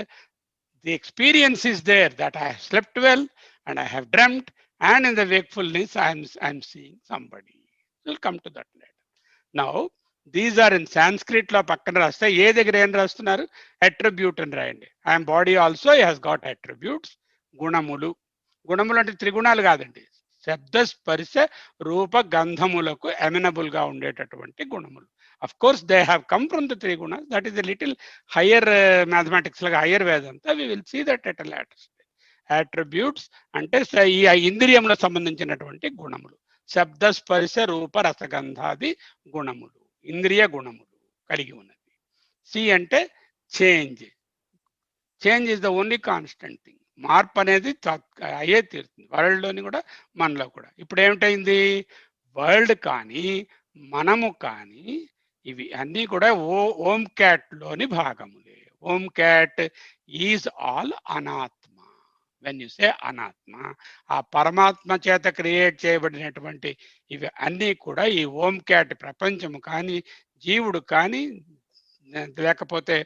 the experience is there that I have slept well and I have dreamt, and in the wakefulness I am seeing somebody. We'll come to that later. Now, these are in Sanskrit lo pakkana raste, ఏ దగ్గర ఏం రాస్తున్నారు? Attribute అని రాయండి. I am body also has got attributes, గుణములు. గుణములు అంటే త్రిగుణాలు కాదండి, శబ్ద స్పర్శ రూప గంధములకు అమినబుల్ గా ఉండేటటువంటి గుణములు. Of course they have come from the three గుణాస్, that is the little higher mathematics లాగా higher Vedanta we will see that at later. Attributes అంటే ఈ ఇంద్రియంలో సంబంధించినటువంటి గుణములు, శబ్ద స్పర్శ రూప రసగంధాది గుణములు, ఇంద్రియ గుణములు కలిగి ఉన్నది. సి అంటే change. Change is the only constant thing. మార్పు అనేది అయ్యే తీరుతుంది, వరల్డ్లోని కూడా మనలో కూడా. ఇప్పుడు ఏమిటైంది, వరల్డ్ కానీ మనము కానీ ఇవి అన్నీ కూడా ఓం క్యాట్లోని భాగములే. ఓం క్యాట్ ఈజ్ ఆల్ అనాత్మ. వెన్ యు సే అనాత్మ, ఆ పరమాత్మ చేత క్రియేట్ చేయబడినటువంటి ఇవి అన్నీ కూడా ఈ ఓం క్యాట్ ప్రపంచము కానీ జీవుడు కానీ లేకపోతే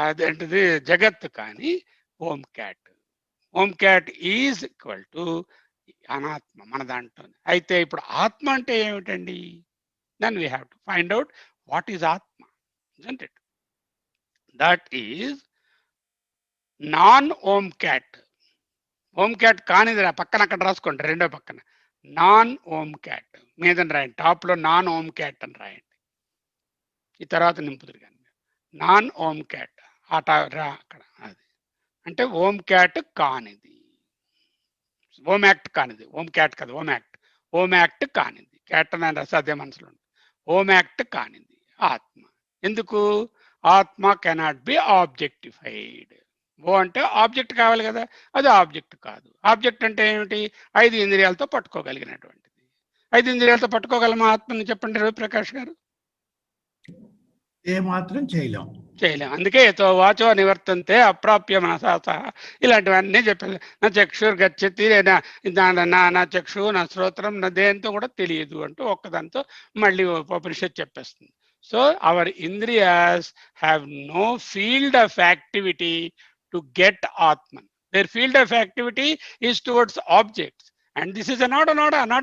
అదేంటిది జగత్తు కానీ OMACT. OMACT is equal to anatma మన దాంట్లో. అయితే ఇప్పుడు ఆత్మ అంటే ఏమిటండి? Then we have to find out what is atma, isn't it? That is non OMACT. OMACT కానిది పక్కన అక్కడ రాసుకోండి, రెండో పక్కన నాన్ ఓం క్యాట్ మీద రాయండి, టాప్లో నాన్ ఓం క్యాట్ అని రాయండి, ఈ తర్వాత నింపుదురు కానీ. నాన్ ఓం క్యాట్ రా అక్కడ, అది అంటే ఓం క్యాట్ కానిది, ఓం యాక్ట్ కానిది, ఓం క్యాట్ కాదు ఓం యాక్ట్, ఓం యాక్ట్ కానిది. క్యాట్ అని రాసి అదే మనసులో ఉంది. ఓం యాక్ట్ కానిది ఆత్మ. ఎందుకు? ఆత్మ కెనాట్ బి ఆబ్జెక్టిఫైడ్. ఓ అంటే ఆబ్జెక్ట్ కావాలి కదా, అది ఆబ్జెక్ట్ కాదు. ఆబ్జెక్ట్ అంటే ఏమిటి? 5 ఇంద్రియాలతో పట్టుకోగలిగినటువంటిది. 5 ఇంద్రియాలతో పట్టుకోగలమా ఆత్మని? చెప్పండి రవిప్రకాష్ గారు. ఏమాత్రం చేయలేం. అందుకే తో వాచో నివర్తంతే అప్రాప్య మనసా, ఇలాంటివన్నీ చెప్పారు. నా చక్షుర్ గచ్చతి, నా చక్షు నా శ్రోత్రం నా దేంతో కూడా తెలియదు అంటూ ఒక్కదాంతో మళ్ళీ ఉపనిషత్ చెప్పేస్తుంది. సో అవర్ ఇంద్రియాస్ have no field of activity to get atman. There field of activity is towards objects, and this is not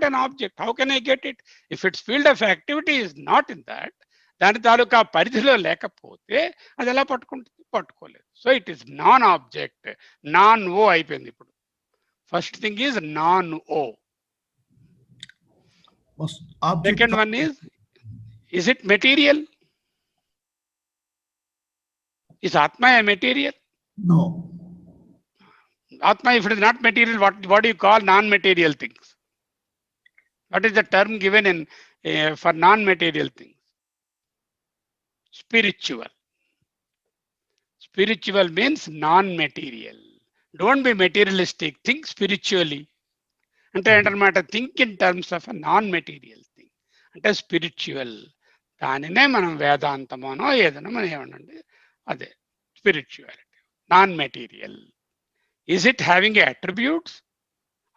an object. How can I get it? If its field of activity is not in that, దాని తాలూకా పరిధిలో లేకపోతే అది ఎలా పట్టుకుంటుంది? పట్టుకోలేదు. So it is non object, non O అయిపోయింది. ఇప్పుడు first thing is non O. Second one is it material? Is atma a material? No. Atma, if it is not material, what do you call non-material things? What is the term given in for non-material things? Spiritual. Spiritual means non-material. Don't be materialistic. Think spiritually. అంటే ఏంటన్నమాట? Think in terms of a non material thing, అంటే spiritual. దానినే మనం వేదాంతమోనో ఏదైనా మనం ఏమనండి, అదే spirituality, non material. Is it having attributes?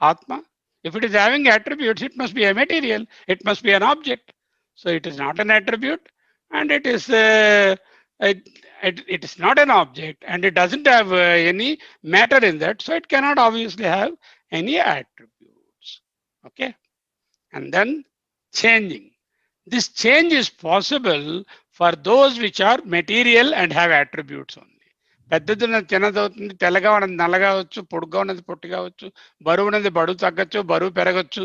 Atma? If it is having attributes, it must be a material. It must be an object. So it is not an attribute, and it is not an object, and it doesn't have any matter in that. So it cannot obviously have any attributes. Okay, and then changing. This change is possible for those which are material and have attributes only. పెద్దది చిన్నదవుతుంది, తెల్లగా ఉన్నది నల్లగా అవచ్చు, పొడుగ్గా ఉన్నది పొట్టిగా అవచ్చు, బరువు ఉన్నది బరువు తగ్గచ్చు, బరువు పెరగచ్చు.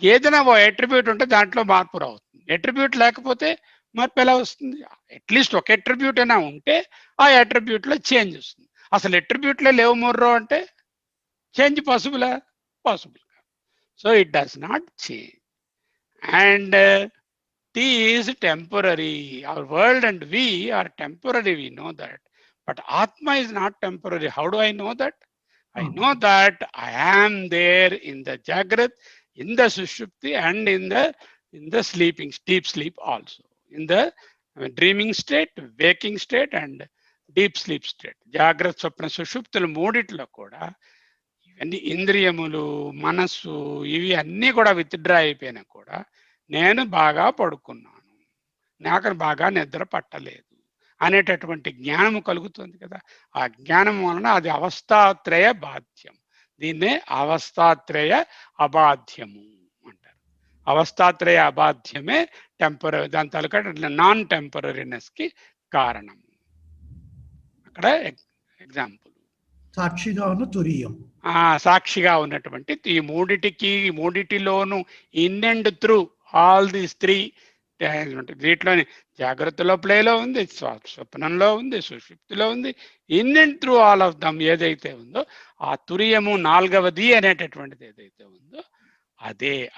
ఏదైనా ఓ అట్రిబ్యూట్ ఉంటే దాంట్లో మార్పు రావుతుంది. అట్రిబ్యూట్ లేకపోతే మార్పు ఎలా వస్తుంది? అట్లీస్ట్ ఒక అట్రిబ్యూట్ అయినా ఉంటే ఆ అట్రిబ్యూట్లో చేంజ్ వస్తుంది. అసలు అట్రిబ్యూట్లే లేవు మోర్రో అంటే చేంజ్ పాసిబులా? Possible. So it does not change. And T is temporary. Our world and we are temporary, we know that. But Atma is not temporary. How do I know that? I know that I am there in the Jagrat, in the Sushupti, and in the sleeping, deep sleep also. In the dreaming state, waking state, and deep sleep state. Jagrat, Swapna, Sushuptulu మూడిట్లో కూడా ఇవన్నీ ఇంద్రియములు, మనస్సు ఇవి అన్నీ కూడా withdraw అయిపోయినా కూడా నేను బాగా పడుకున్నాను, నాకు బాగా నిద్ర పట్టలేదు అనేటటువంటి జ్ఞానము కలుగుతుంది కదా. ఆ జ్ఞానం వలన అది అవస్థాత్రయ బాధ్యం. దీన్నే అవస్థాత్రయ అబాధ్యము అంటారు. అవస్థాత్రయ అబాధ్యమే టెంపరీ, దాని తాలూకా నాన్ టెంపరీనెస్ కి కారణము. అక్కడ ఎగ్జాంపుల్. సాక్షిగా ఉన్న తురియం. సాక్షిగా ఉన్నటువంటి ఈ మూడిటిలోను in and through all these three వీటిలోని జాగ్రత్తలో ప్లేలో ఉంది, స్వప్నంలో ఉంది, సుషుప్తిలో ఉంది, in and through all of them ఏదైతే ఉందో ఆ తురియము నాలుగవది అనేటటువంటిది ఏదైతే ఉందో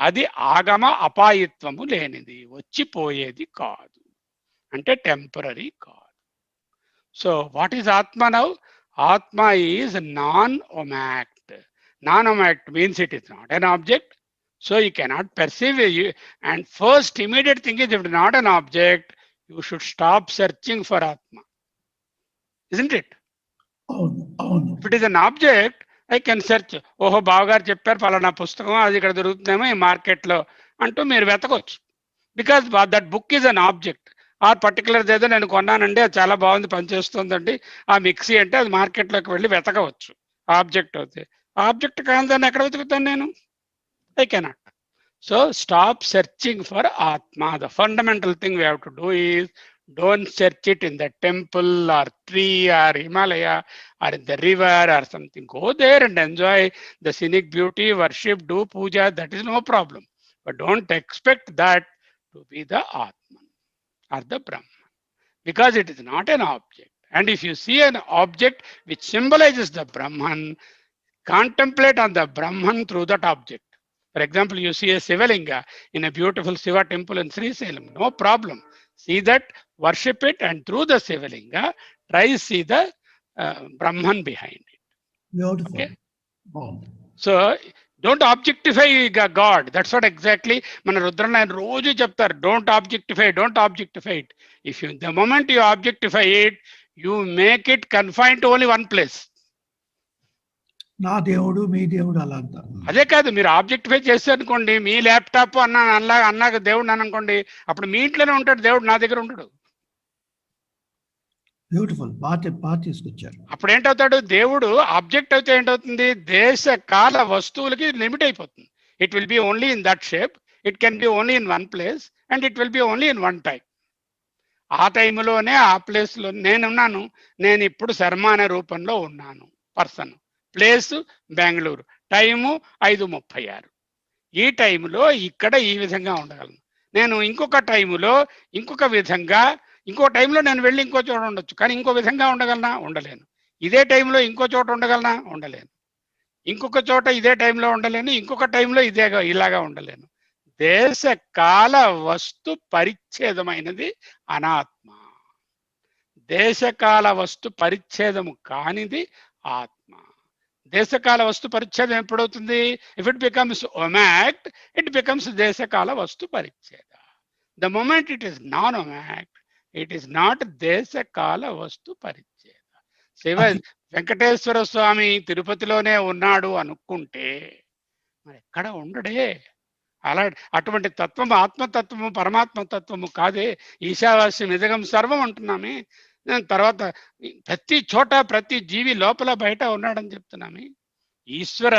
అది ఆగమ అపాయిత్వము లేనిది, వచ్చిపోయేది కాదు, అంటే టెంపరీ కాదు. సో వాట్ ఈజ్ ఆత్మ now? Atma is non-omact. Non-omact means it is not an object, so you cannot perceive it. And first immediate thing is, if it is not an object, you should stop searching for Atma, isn't it? If it is an object, I can search. ఓహో బావగారు చెప్పారు పలానా పుస్తకం అది ఇక్కడ దొరుకుతుందేమో ఈ మార్కెట్లో అంటూ మీరు వెతకొచ్చు. Because that book is an object. ఆ పర్టికులర్ ఏదో నేను కొన్నానండి, అది చాలా బాగుంది, పనిచేస్తుందండి, ఆ మిక్సీ అంటే అది మార్కెట్లోకి వెళ్ళి వెతకవచ్చు. ఆబ్జెక్ట్ అవుతుంది. ఆబ్జెక్ట్ కాని దాన్ని ఎక్కడ వెతుకుతాను నేను? I cannot. So stop searching for atma. The fundamental thing we have to do is don't search it in the temple or tree or Himalaya or in the river or something. Go there and enjoy the scenic beauty, worship, do puja, that is no problem. But don't expect that to be the atma or the Brahman, because it is not an object. And if you see an object which symbolizes the Brahman, contemplate on the Brahman through that object. For example, you see a Sivalinga in a beautiful Shiva temple in Sri Salem, no problem. See that, worship it, and through the Sivalinga, try to see the Brahman behind it. Beautiful. Okay? Oh. So don't objectify God. That's what exactly మన రుద్రనారాయణ రోజు చెప్తారు. Don't objectify it. If you, the moment you objectify it, you make it confined to only one place. నా దేవుడు మీ దేవుడు అలా అంటారు. అదే కాదు, మీరు ఆబ్జెక్టిఫై చేశారనుకోండి, మీ ల్యాప్టాప్ అన్నాక దేవుడు అనుకోండి, అప్పుడు మీ ఇంట్లోనే ఉంటాడు దేవుడు, నా దగ్గర ఉంటాడు. బ్యూటిఫుల్, బాగా తీసుకొచ్చారు. అప్పుడు ఏంటవుతాడు దేవుడు? ఆబ్జెక్ట్ అయితే ఏంటవుతుంది? దేశ కాల వస్తువులకి లిమిట్ అయిపోతుంది. It will be only in that shape, it can B only in one place, and it will be only in one time. ఆ టైంలోనే ఆ ప్లేస్లో నేనున్నాను. నేను ఇప్పుడు శర్మ అనే రూపంలో ఉన్నాను. Person, place Bengaluru, time 5:36. ఈ టైంలో ఇక్కడ ఈ విధంగా ఉండగలను. నేను ఇంకొక టైంలో ఇంకొక విధంగా, ఇంకో టైంలో నేను వెళ్ళి ఇంకో చోట ఉండొచ్చు, కానీ ఇంకో విధంగా ఉండగలనా? ఉండలేను. ఇదే టైంలో ఇంకో చోట ఉండగలనా? ఉండలేను. ఇంకొక చోట ఇదే టైంలో ఉండలేను, ఇంకొక టైంలో ఇలాగా ఉండలేను. దేశ కాల వస్తు పరిచ్ఛేదమైనది అనాత్మ. దేశకాల వస్తు పరిచ్ఛేదము కానిది ఆత్మ. దేశకాల వస్తు పరిచ్ఛేదం ఎప్పుడవుతుంది? If it becomes OMACT, it becomes దేశకాల వస్తు పరిచ్ఛేద. The moment it is non OMACT, it is not దేశకాల వస్తు పరిచ్ఛేద. శివ వెంకటేశ్వర స్వామి తిరుపతిలోనే ఉన్నాడు అనుకుంటే మరి ఎక్కడ ఉండడే. అటువంటి తత్వము ఆత్మతత్వము పరమాత్మ తత్వము కాదే. ఈశావాస్యం ఇదగం సర్వం అంటున్నామే. తర్వాత ప్రతి చోట ప్రతి జీవి లోపల బయట ఉన్నాడని చెప్తున్నామే. ఈశ్వర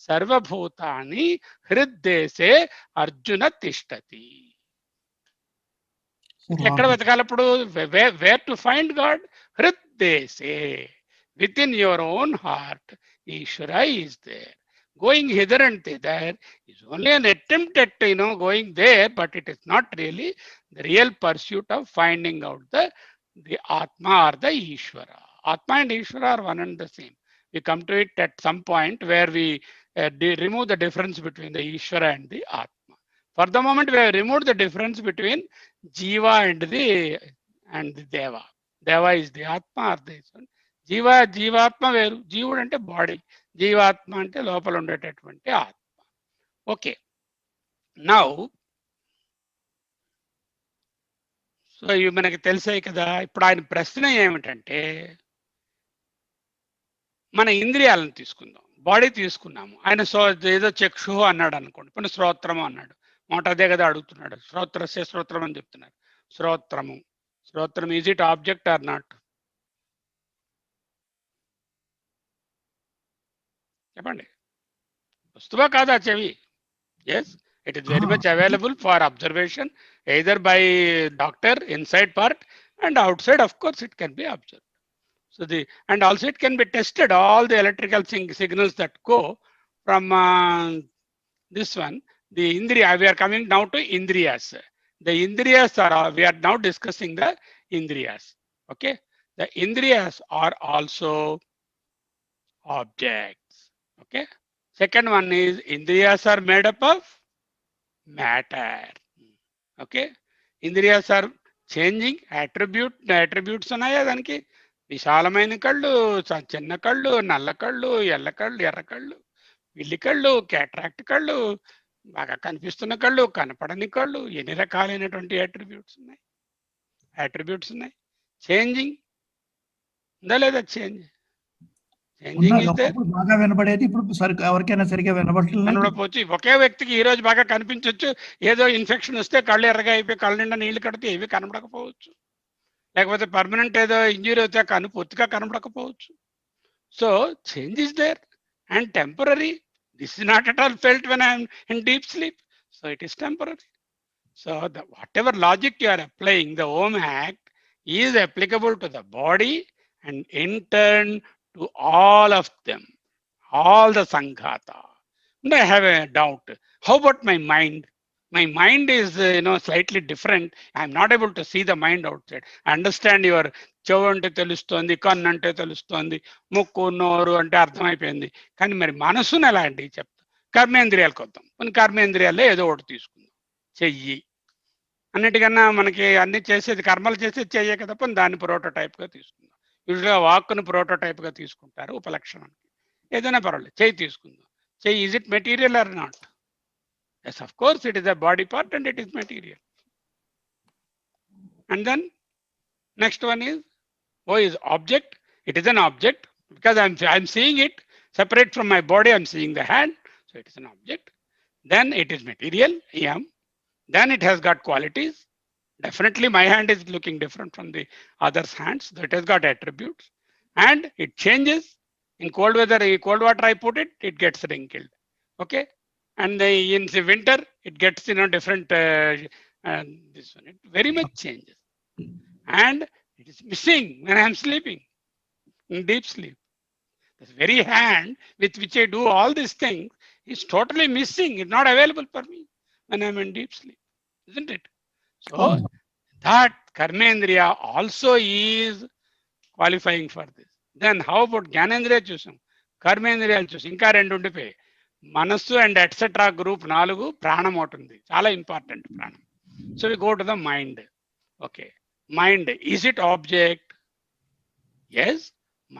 సర్వభూతాన్ని హృద్దేశే అర్జున తిష్టతి. ఎక్కడ వెతకాలప్పుడు? Where to find God? హృద్దేశే, within your own heart Ishvara is there. Going hither and thither is only an attempt at going there, but it is not really the real pursuit of finding out the Atma or the Ishvara. Atma and Ishvara are one and the same. We come to it at some point where we remove the difference between the Ishvara and the Atma. For the moment, we have removed the difference between Jiva and the Deva. Deva is the Atma or the Ishvara. జీవాత్మ వేరు, జీవుడు అంటే body, జీవాత్మ అంటే లోపల ఉండేటటువంటి ఆత్మ. Okay, now so ఇవి మనకి తెలిసాయి కదా. ఇప్పుడు ఆయన ప్రశ్న ఏమిటంటే, మన ఇంద్రియాలను తీసుకుందాం. బాడీ తీసుకున్నాము, ఆయన ఏదో చక్షు అన్నాడు అనుకోండి, ఇప్పుడు శ్రోత్రము అన్నాడు. మాట అదే కదా అడుగుతున్నాడు. శ్రోత్రస్య శ్రోత్రం అని చెప్తున్నారు. శ్రోత్రం is it object or not? చెప్పండి, వస్తువా కాదా చెవి? Yes, it is very much available for observation either by doctor inside part and outside, of course it can be observed. So and also it can be tested, all the electrical signals that go from this one, the Indriya. We are coming now to Indriyas. The Indriyas we are now discussing the Indriyas. Okay. The Indriyas are also objects. Okay. Second one is Indriyas are made up of matter. Okay. Indriyas are changing attributes ఉన్నాయా దానికి? విశాలమైన కళ్ళు, చిన్న కళ్ళు, నల్ల కళ్ళు, ఎల్ల కళ్ళు, ఎర్ర కళ్ళు, పిల్లి కళ్ళు, క్యాట్రాక్ట్ కళ్ళు, బాగా కనిపిస్తున్న కళ్ళు, కనపడని కళ్ళు, ఎన్ని రకాలైనటువంటి అట్రిబ్యూట్స్ ఉన్నాయి. చేంజింగ్ ఉందా లేదా? బాగా వినపడేది ఇప్పుడు ఎవరికైనా సరిగా వినపడకపోవచ్చు. ఒకే వ్యక్తికి ఈ రోజు బాగా కనిపించవచ్చు, ఏదో ఇన్ఫెక్షన్ వస్తే కళ్ళు ఎర్రగా అయిపోయి కళ్ళ నిండా నీళ్లు కడితే ఏవి కనపడకపోవచ్చు, లేకపోతే పర్మనెంట్ ఏదో ఇంజురీ అయితే పూర్తిగా కనపడకపోవచ్చు. So change is there and temporary. This is not at all felt when I'm in deep sleep. So it is temporary. So whatever logic you are applying, the OMACT is applicable to the body and in turn to all of them, all the sanghata. And I have a doubt. How about my mind? My mind is slightly different. I am not able to see the mind outside. I understand your చెవు అంటే తెలుస్తోంది, కన్ను అంటే తెలుస్తోంది, ముక్కు నోరు అంటే అర్థమైపోయింది. కానీ మరి మనసును ఎలా అండి చెప్తా? కర్మేంద్రియాలకు వద్దాం. కొన్ని కర్మేంద్రియాల్లో ఏదో ఒకటి తీసుకుందాం. చెయ్యి అన్నిటికన్నా మనకి అన్ని చేసేది, కర్మలు చేసేది చెయ్యే కదా, పని దాన్ని ప్రోటోటైప్గా తీసుకుందాం. యూజువల్గా వాక్కును ప్రోటోటైప్గా తీసుకుంటారు ఉపలక్షణానికి. ఏదైనా పర్వాలేదు, చెయ్యి తీసుకుందాం. చెయ్యి, is it material or not? Yes, of course it is a body part and it is material. And then next one is is object. It is an object because I'm seeing it separate from my body. I'm seeing the hand, so it is an object. Then it is material, then it has got qualities. Definitely my hand is looking different from the other's hands, so it has got attributes, and it changes. In cold weather, cold water I put it, it gets wrinkled. Okay. And in the winter it gets different, this one, it very much changes. And it is missing when I am sleeping in deep sleep. This very hand with which I do all these things is totally missing. It's not available for me when I am in deep sleep, isn't it? So that karmendriya also is qualifying for this. Then how about Jnanendriya chusam, karmendriya chusam, inka rendu undipoyi, manasu and etc. group 4, pranam outundi, chaala important pranam. So we go to the mind. Okay, mind, is it object? Yes,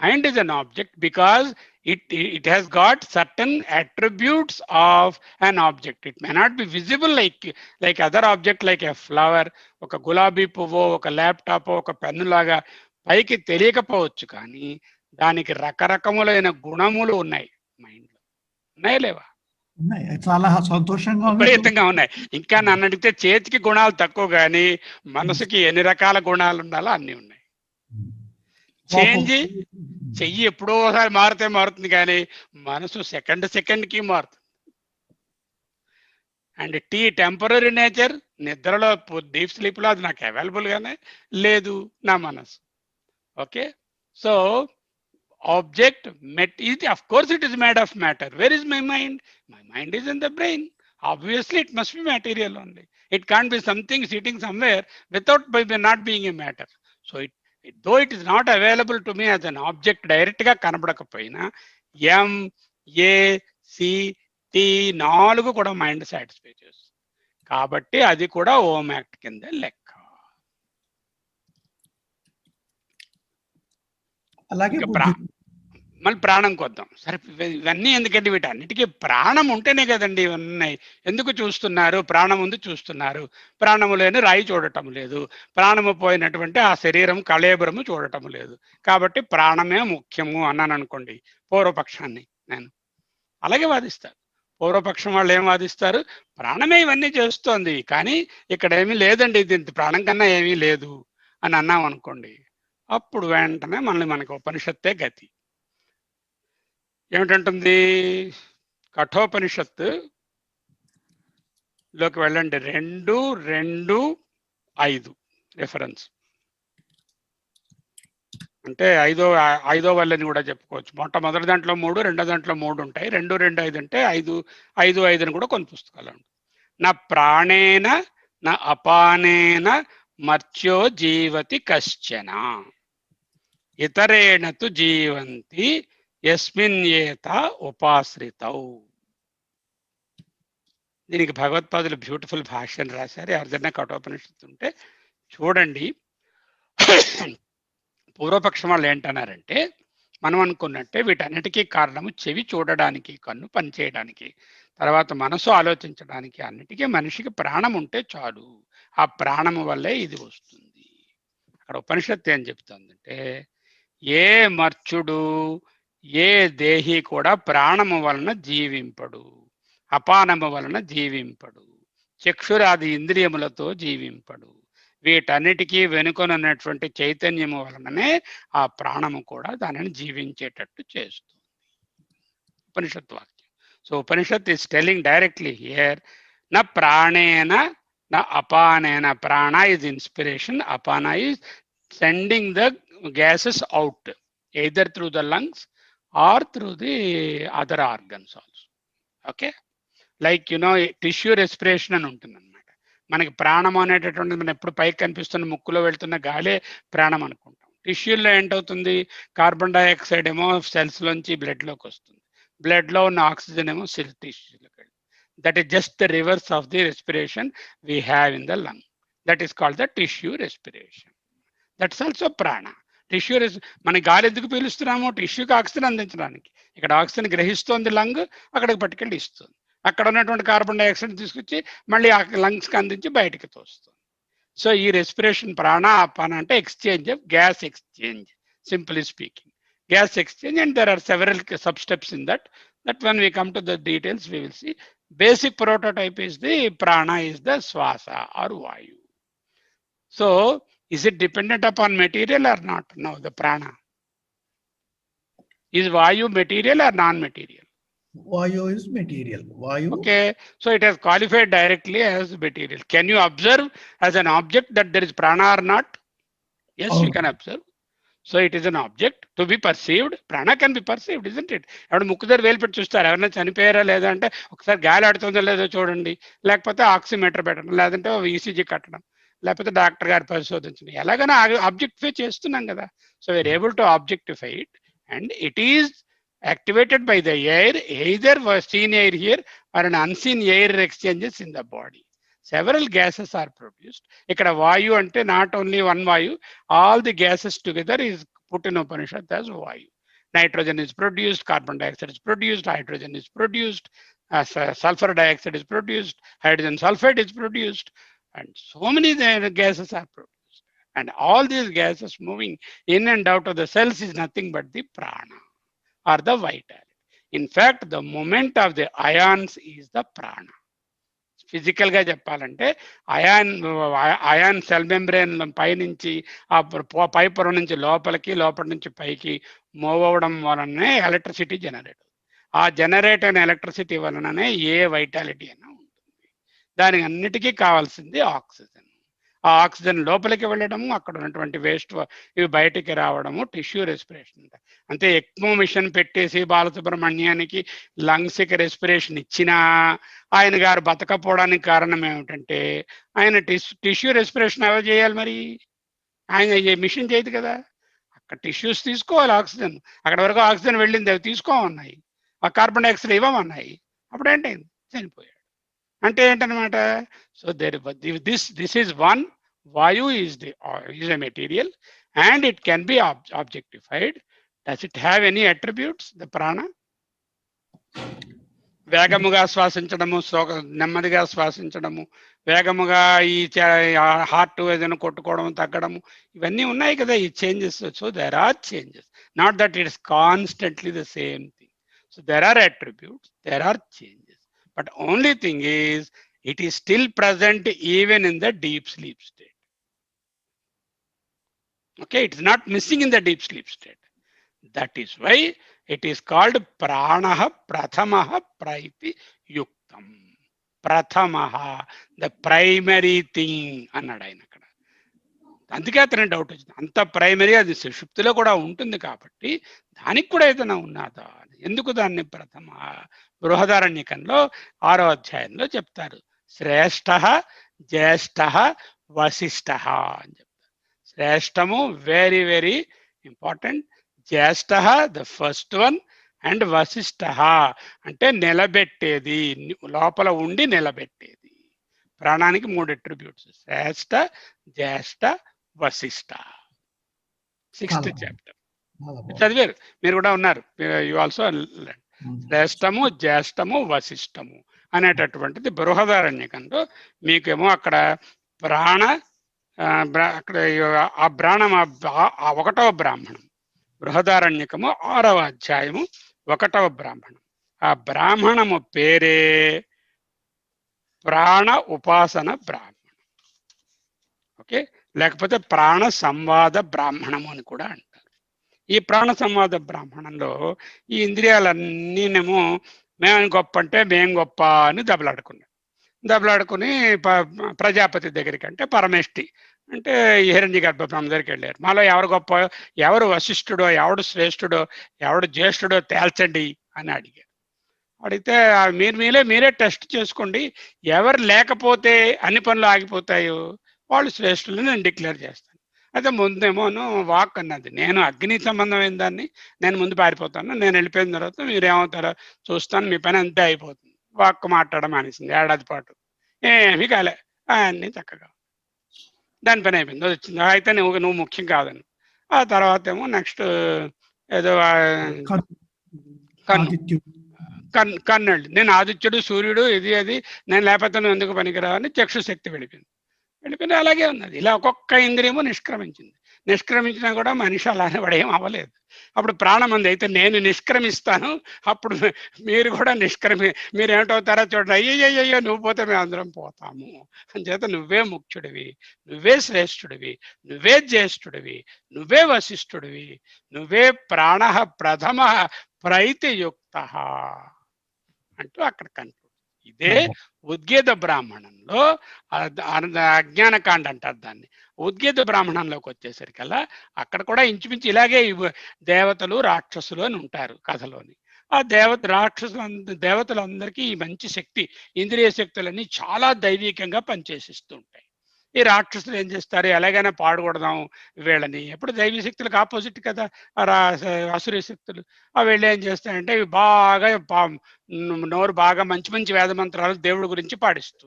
mind is an object because it has got certain attributes of an object. It may not be visible like other object, like a flower, oka gulabi puvo, oka laptop, oka pennu laga paiki teliyakapavochu, కానీ దానికి రకరకములైన గుణములు ఉన్నాయి mind లో. ఉన్నాయి లేవా? చాలా సంతోషంగా విపరీతంగా ఉన్నాయి. ఇంకా నన్ను అడిగితే చేతికి గుణాలు తక్కువ, కానీ మనసుకి ఎన్ని రకాల గుణాలు ఉండాలో అన్ని ఉన్నాయి. చేంజ్, చెయ్యి ఎప్పుడో ఒకసారి మారుతుంది, కానీ మనసు సెకండ్కి మారుతుంది. అండ్ టెంపరరీ నేచర్, నిద్రలో డీప్ స్లీప్ లో అది నాకు అవైలబుల్ గానే లేదు నా మనసు. Okay, so object of course it is made of matter. Where is my mind? My mind is in the brain. Obviously it must be material only. It can't be something sitting somewhere without not being a matter. So though it is not available to me as an object direct గా కనబడకపోయినా, M, A, C, T 4 కూడా mind satisfy చేస్తుంది. కాబట్టి అది కూడా ohm act కింద లెక్క. అలాగే మళ్ళీ ప్రాణంకి వద్దాం. సరే, ఇవన్నీ ఎందుకంటే వీటన్నిటికీ ప్రాణం ఉంటేనే కదండి ఇవన్నీ. ఎందుకు చూస్తున్నారు? ప్రాణం ఉంది, చూస్తున్నారు. ప్రాణము లేని రాయి చూడటం లేదు, ప్రాణము పోయినటువంటి ఆ శరీరం కళేబరము చూడటం లేదు. కాబట్టి ప్రాణమే ముఖ్యము అన్నాను అనుకోండి పూర్వపక్షాన్ని. నేను అలాగే వాదిస్తాను. పూర్వపక్షం వాళ్ళు ఏం వాదిస్తారు? ప్రాణమే ఇవన్నీ చేస్తోంది, కానీ ఇక్కడ ఏమీ లేదండి, ఇది ప్రాణం కన్నా ఏమీ లేదు అని అన్నాం అనుకోండి, అప్పుడు వెంటనే మనకి ఉపనిషత్తే గతి. ఏమిటంటుంది? కఠోపనిషత్తు లోకి వెళ్ళండి, 2:2:5 రిఫరెన్స్. అంటే ఐదో వల్లని కూడా చెప్పుకోవచ్చు. మొట్టమొదటి దాంట్లో 3, రెండో దాంట్లో 3 ఉంటాయి. 2, 2, 5 అంటే 5, 5, 5 అని కూడా కొన్ని పుస్తకాలు ఉంటాయి. నా ప్రాణేన నా అపానేన మర్త్యో జీవతి కశ్చన ఇతరేణ తు జీవంతి యస్మిన్ ఏత ఉపాశ్రితౌ. దీనికి భగవత్పాదులు బ్యూటిఫుల్ భాష్యం రాశారు. ఎవరిదైనా కఠోపనిషత్తు ఉంటే చూడండి. పూర్వపక్షం వాళ్ళు ఏంటన్నారంటే, మనం అనుకున్నట్టే వీటన్నిటికీ కారణము చెవి చూడడానికి, కన్ను పనిచేయడానికి, తర్వాత మనసు ఆలోచించడానికి, అన్నిటికీ మనిషికి ప్రాణం ఉంటే చాలు. ఆ ప్రాణము వల్లే ఇది వస్తుంది. అక్కడ ఉపనిషత్తు ఏం చెప్తుందంటే, ఏ మర్చుడు ఏ దేహి కూడా ప్రాణము వలన జీవింపడు, అపానము వలన జీవింపడు, చక్షురాది ఇంద్రియములతో జీవింపడు. వీటన్నిటికీ వెనుకొనున్నటువంటి చైతన్యము వలననే ఆ ప్రాణము కూడా దానిని జీవించేటట్టు చేస్తుంది. ఉపనిషత్ వాక్యం. So Upanishad is telling directly here, నా ప్రాణేన నా అపానేన. ప్రాణ is inspiration, apana is sending the gases out either through the lungs or through the other organs also. Okay, like tissue respiration అని ఉంటుంది అనమాట. మనకి ప్రాణం అనేటటువంటిది మనం ఎప్పుడు పైకి కనిపిస్తున్న ముక్కులో వెళ్తున్న గాలే ప్రాణం అనుకుంటాం. టిష్యూల్లో ఏంటవుతుంది, కార్బన్ డైఆక్సైడ్ ఏమో సెల్స్ లోంచి బ్లడ్లోకి వస్తుంది, బ్లడ్లో ఉన్న ఆక్సిజన్ ఏమో సెల్ టిష్యూలోకి వెళ్తుంది. That is just the reverse of the respiration we have in the lung. That is called the tissue respiration. That's also ప్రాణ. టిష్యూ మన గాలి ఎందుకు పీలుస్తున్నాము, టిష్యూకి ఆక్సిజన్ అందించడానికి. ఇక్కడ ఆక్సిజన్ గ్రహిస్తోంది లంగ్, అక్కడికి పట్టుకెళ్ళి ఇస్తుంది. అక్కడ ఉన్నటువంటి కార్బన్ డైఆక్సైడ్ తీసుకొచ్చి మళ్ళీ ఆ లంగ్స్కి అందించి బయటికి తోస్తుంది. సో ఈ రెస్పిరేషన్ ప్రాణ అపాన అంటే exchange of gas exchange, simply speaking gas exchange. And there are several sub steps in that when we come to the details we will see. Basic prototype is the prana is the swasa or vayu. So is it dependent upon material or not? No, the prana. Is vayu material or non-material? Vayu is material. Vayu. Okay, so it has qualified directly as material. Can you observe as an object that there is prana or not? Yes, you can observe. So it is an object to be perceived. Prana can be perceived, isn't it? ఎవరు ముక్కు దగ్గర వేలు పెట్టి చూస్తారు, ఎవరైనా చనిపోయారా లేదా అంటే ఒకసారి గాలి ఆడుతుందో లేదో చూడండి, లేకపోతే ఆక్సిమీటర్ పెట్టడం, లేదంటే ఈసీజీ కట్టడం, లేకపోతే డాక్టర్ గారు పరిశోధించడం, ఎలాగైనా ఆబ్జెక్టిఫై చేస్తున్నాం కదా. So we are able to objectify it and it is activated by the air, either seen air here or an unseen air exchanges in the body. Several gases are produced. Ikkada vayu ante not only one vayu, all the gases together is put in Upanishad as vayu. Nitrogen is produced, carbon dioxide is produced, hydrogen is produced, sulfur dioxide is produced, hydrogen sulfide is produced, and so many gases are produced. And all these gases moving in and out of the cells is nothing but the prana or the vitality. In fact, the movement of the ions is the prana. Physical గా చెప్పాలంటే ion cell membrane పై నుంచి ఆ పై పొర నుంచి లోపలికి, లోపల నుంచి పైకి మూవ్ అవ్వడం వలననే ఎలక్ట్రిసిటీ జనరేట్ అవుతుంది. ఆ జనరేట్ అయిన ఎలక్ట్రిసిటీ వలననే ఏ వైటాలిటీ అయినా ఉంటుంది. దానికి అన్నిటికీ కావాల్సింది ఆక్సిజన్. ఆ ఆక్సిజన్ లోపలికి వెళ్ళడము, అక్కడ ఉన్నటువంటి వేస్ట్ ఇవి బయటికి రావడము టిష్యూ రెస్పిరేషన్. అంతే ఎక్మో మిషన్ పెట్టేసి బాలసుబ్రహ్మణ్యానికి లంగ్స్కి రెస్పిరేషన్ ఇచ్చినా ఆయన గారు బతకపోవడానికి కారణం ఏమిటంటే ఆయన టిష్యూ రెస్పిరేషన్ ఎవరు చేయాలి మరి? ఆయన మిషన్ చేయదు కదా. అక్కడ టిష్యూస్ తీసుకోవాలి ఆక్సిజన్, అక్కడ వరకు ఆక్సిజన్ వెళ్ళింది, అవి తీసుకోమన్నాయి, ఆ కార్బన్ డైఆక్సైడ్ ఇవ్వమన్నాయి, అప్పుడు ఏంటైంది, చనిపోయాడు. అంటే ఏంటనమాట? So this is one. Vayu is a material and it can be objectified. Does it have any attributes, the prana? వేగముగా శ్వాసించడము, నెమ్మదిగా శ్వాసించడము, వేగముగా ఈ హార్ట్ ఏదైనా కొట్టుకోవడం, తగ్గడము, ఇవన్నీ ఉన్నాయి కదా ఈ changes. So there are changes, not that it is constantly the same thing. So there are attributes, there are changes, but only thing is it is still present even in the deep sleep state. Okay, it is not missing in the deep sleep state. That is why it is called pranaha prathamaha praiti yuktam. Prathamaha, the primary thing annada. అందుకే అతని doubt వచ్చింది. అంత primary అది సుషుప్తిలో కూడా ఉంటుంది కాబట్టి దానికి కూడా ఏదైనా ఉన్నదా అని. ఎందుకు దాన్ని ప్రథమ బృహదారణ్యకంలో 6వ అధ్యాయంలో చెప్తారు. శ్రేష్ఠ జ్యేష్ఠ వశిష్ఠ అని చెప్తారు. శ్రేష్టము వెరీ వెరీ ఇంపార్టెంట్, జ్యేష్ఠ ద ఫస్ట్ వన్, అండ్ వశిష్ఠ అంటే నిలబెట్టేది, లోపల ఉండి నిలబెట్టేది. ప్రాణానికి 3 అట్రిబ్యూట్స్: శ్రేష్ఠ, జ్యేష్ఠ, వశిష్ఠ. 6th చాప్టర్ చదివారు, మీరు కూడా ఉన్నారు. You also. శ్రేష్టము, జ్యేష్ఠము, వశిష్ఠము అనేటటువంటిది బృహదారణ్యకంలో మీకేమో అక్కడ ప్రాణ అక్కడ ఆ ప్రాణం 1వ బ్రాహ్మణం, బృహదారణ్యకము 6వ అధ్యాయము 1వ బ్రాహ్మణం. ఆ బ్రాహ్మణము పేరే ప్రాణ ఉపాసన బ్రాహ్మణం. ఓకే, లేకపోతే ప్రాణ సంవాద బ్రాహ్మణము అని కూడా అంటారు. ఈ ప్రాణ సంవాద బ్రాహ్మణంలో ఈ ఇంద్రియాలన్నీనేమో మేము గొప్ప అంటే మేం గొప్ప అని దెబ్బలాడుకుని ప్రజాపతి దగ్గరికి అంటే పరమేష్టి అంటే హిరణ్య గర్భ బ్రహ్మ దగ్గరికి వెళ్ళారు. మాలో ఎవరు గొప్ప, ఎవరు వశిష్ఠుడో, ఎవడు శ్రేష్ఠుడో, ఎవడు జ్యేష్ఠుడో తేల్చండి అని అడిగారు. అడిగితే మీరే టెస్ట్ చేసుకోండి, ఎవరు లేకపోతే అన్ని పనులు ఆగిపోతాయో వాళ్ళు శ్రేష్ఠులని నేను డిక్లేర్ చేస్తాను. అయితే ముందేమోను వాక్ అన్నది, నేను అగ్ని సంబంధమైన దాన్ని నేను ముందు పారిపోతాను, నేను వెళ్ళిపోయిన తర్వాత మీరేమవుతారో చూస్తాను, మీ పని అంతే అయిపోతుంది. వాక్ మాట్లాడడం మానేసింది 1 ఏడాది పాటు, ఏమీ కాలే, అన్నీ చక్కగా దాని పని అయిపోయింది, వచ్చింది. అయితే నువ్వు ముఖ్యం కాదని. ఆ తర్వాత ఏమో నెక్స్ట్ ఏదో కన్నుడు, నేను ఆదిత్యుడు సూర్యుడు ఇది అది, నేను లేకపోతే నువ్వు ఎందుకు పనికిరావని చక్షుశక్తి వెళ్ళిపోయింది. అలాగే ఉన్నది. ఇలా ఒక్కొక్క ఇంద్రియము నిష్క్రమించినా కూడా మనిషి అలానే వాడు ఏం అవ్వలేదు. అప్పుడు ప్రాణం అంది, అయితే నేను నిష్క్రమిస్తాను, అప్పుడు మీరు కూడా మీరు ఏమిటవుతారో చూడండి. అయ్యయ్యో నువ్వు పోతే మేము అందరం పోతాము అని చేత నువ్వే ముఖ్యుడివి, నువ్వే శ్రేష్ఠుడివి, నువ్వే జ్యేష్ఠుడివి, నువ్వే వశిష్ఠుడివి, నువ్వే ప్రాణ ప్రథమ ప్రైతియుక్త అంటూ అక్కడ కనిపి. ఇదే ఉద్గీత బ్రాహ్మణంలో అజ్ఞానకాండ అంటారు దాన్ని. ఉద్గీత బ్రాహ్మణంలోకి వచ్చేసరికల్లా అక్కడ కూడా ఇంచుమించు ఇలాగే దేవతలు రాక్షసులు అని ఉంటారు కథలోని. ఆ దేవతలందరికీ ఈ మంచి శక్తి, ఇంద్రియ శక్తులన్నీ చాలా దైవికంగా పనిచేసిస్తూ ఉంటాయి. ఈ రాక్షసులు ఏం చేస్తారు, ఎలాగైనా పాడుకొడదాం వీళ్ళని. ఎప్పుడు దైవీ శక్తులకు ఆపోజిట్ కదా అసురీ శక్తులు. వీళ్ళు ఏం చేస్తారంటే ఇవి బాగా నోరు బాగా మంచి మంచి వేద మంత్రాలు దేవుడి గురించి పాడిస్తూ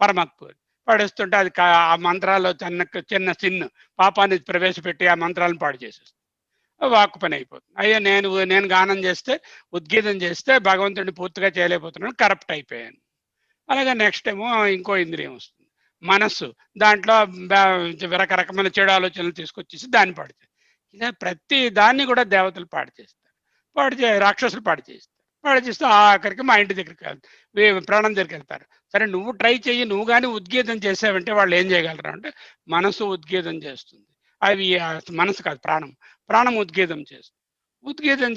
పరమాత్మ పాడిస్తుంటే అది ఆ మంత్రాల్లో చిన్న పాపాన్ని ప్రవేశపెట్టి ఆ మంత్రాలను పాడు చేసేస్తుంది. వాక్కు పని అయిపోతుంది. అయ్యో నేను గానం చేస్తే, ఉద్గీతం చేస్తే భగవంతుడిని పూర్తిగా చేయలేకపోతున్నాను, కరప్ట్ అయిపోయాను. అలాగే నెక్స్ట్ ఏమో ఇంకో ఇంద్రియం వస్తుంది, మనస్సు. దాంట్లో రకరకమైన చెడు ఆలోచనలు తీసుకొచ్చేసి దాన్ని పాడు చేస్తారు. ఇలా ప్రతి దాన్ని కూడా దేవతలు రాక్షసులు పాడు చేస్తే ఆఖరికి మా ఇంటి దగ్గరికి వెళ్తారు, ప్రాణం దగ్గరికి వెళ్తారు. సరే నువ్వు ట్రై చెయ్యి, నువ్వు కానీ ఉద్గీతం చేసావంటే వాళ్ళు ఏం చేయగలరు అంటే మనసు ఉద్గీతం చేస్తుంది. అవి మనసు కాదు, ప్రాణం ఉద్గీతం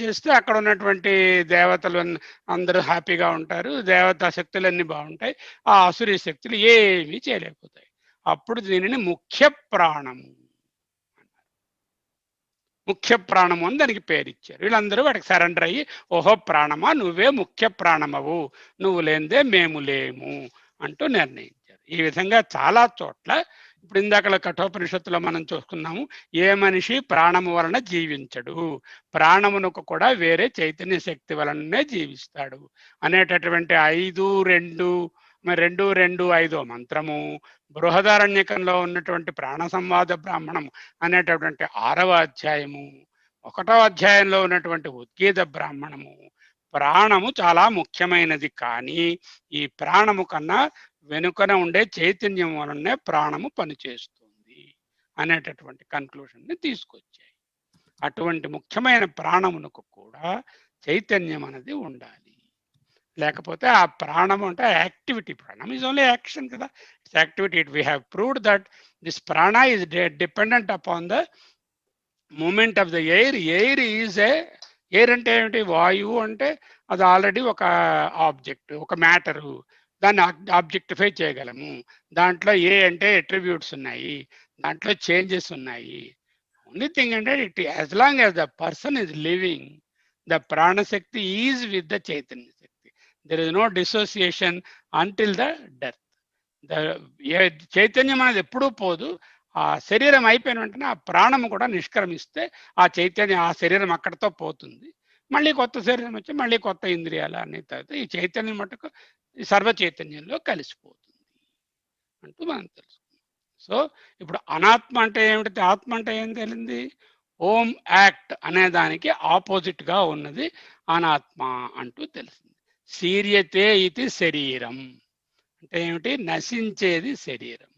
చేస్తే అక్కడ ఉన్నటువంటి దేవతలు అందరూ హ్యాపీగా ఉంటారు, దేవతా శక్తులన్నీ బాగుంటాయి, ఆ అసురీ శక్తులు ఏమీ చేయలేకపోతాయి. అప్పుడు దీనిని ముఖ్య ప్రాణము అని దానికి పేరు ఇచ్చారు. వీళ్ళందరూ వాడికి సరెండర్ అయ్యి, ఓహో ప్రాణమా నువ్వే ముఖ్య ప్రాణమవు, నువ్వు లేనిదే మేము లేము అంటూ నిర్ణయించారు. ఈ విధంగా చాలా చోట్ల ఇప్పుడు ఇందాక కఠోపనిషత్తులో మనం చూసుకున్నాము, ఏ మనిషి ప్రాణము వలన జీవించడు, ప్రాణమునకు కూడా వేరే చైతన్య శక్తి వలననే జీవిస్తాడు అనేటటువంటి 5:2:2:5 మంత్రము బృహదారణ్యకంలో ఉన్నటువంటి ప్రాణ సంవాద బ్రాహ్మణం అనేటటువంటి 6వ అధ్యాయము, 1వ అధ్యాయంలో ఉన్నటువంటి ఉద్గీత బ్రాహ్మణము. ప్రాణము చాలా ముఖ్యమైనది, కానీ ఈ ప్రాణము కన్నా వెనుకన ఉండే చైతన్యం వలనే ప్రాణము పనిచేస్తుంది అనేటటువంటి కన్క్లూషన్ని తీసుకొచ్చాయి. అటువంటి ముఖ్యమైన ప్రాణమునకు కూడా చైతన్యం అనేది ఉండాలి, లేకపోతే ఆ ప్రాణం అంటే యాక్టివిటీ. ప్రాణం ఈజ్ ఓన్లీ యాక్షన్ కదా, it's activity. We have proved that this prana is dependent upon the movement of the air. Air అంటే ఏమిటి? వాయువు అంటే అది ఆల్రెడీ ఒక ఆబ్జెక్ట్, ఒక మ్యాటరు. దాన్ని ఆబ్జెక్టిఫై చేయగలము. దాంట్లో ఏ అంటే అట్రిబ్యూట్స్ ఉన్నాయి, దాంట్లో చేంజెస్ ఉన్నాయి. ఓన్లీ థింగ్ అంటే it as long as the person is living, the pranashakti is with the chaitanya shakti. There is no dissociation until the death. చైతన్యం అనేది ఎప్పుడూ పోదు. ఆ శరీరం అయిపోయిన వెంటనే ఆ ప్రాణము కూడా నిష్క్రమిస్తే ఆ చైతన్యం, ఆ శరీరం అక్కడితో పోతుంది. మళ్ళీ కొత్త శరీరం వచ్చి మళ్ళీ కొత్త ఇంద్రియాలు అనే తర్వాత ఈ చైతన్యం మటుకు సర్వ చైతన్యంలో కలిసిపోతుంది అంటూ మనం తెలుసుకున్నాం. సో ఇప్పుడు అనాత్మ అంటే ఏమిటి, ఆత్మ అంటే ఏం తెలింది? ఓం యాక్ట్ అనే దానికి ఆపోజిట్ గా ఉన్నది అనాత్మ అంటూ తెలిసింది. శీర్యతే ఇది శరీరం అంటే ఏమిటి? నశించేది శరీరం.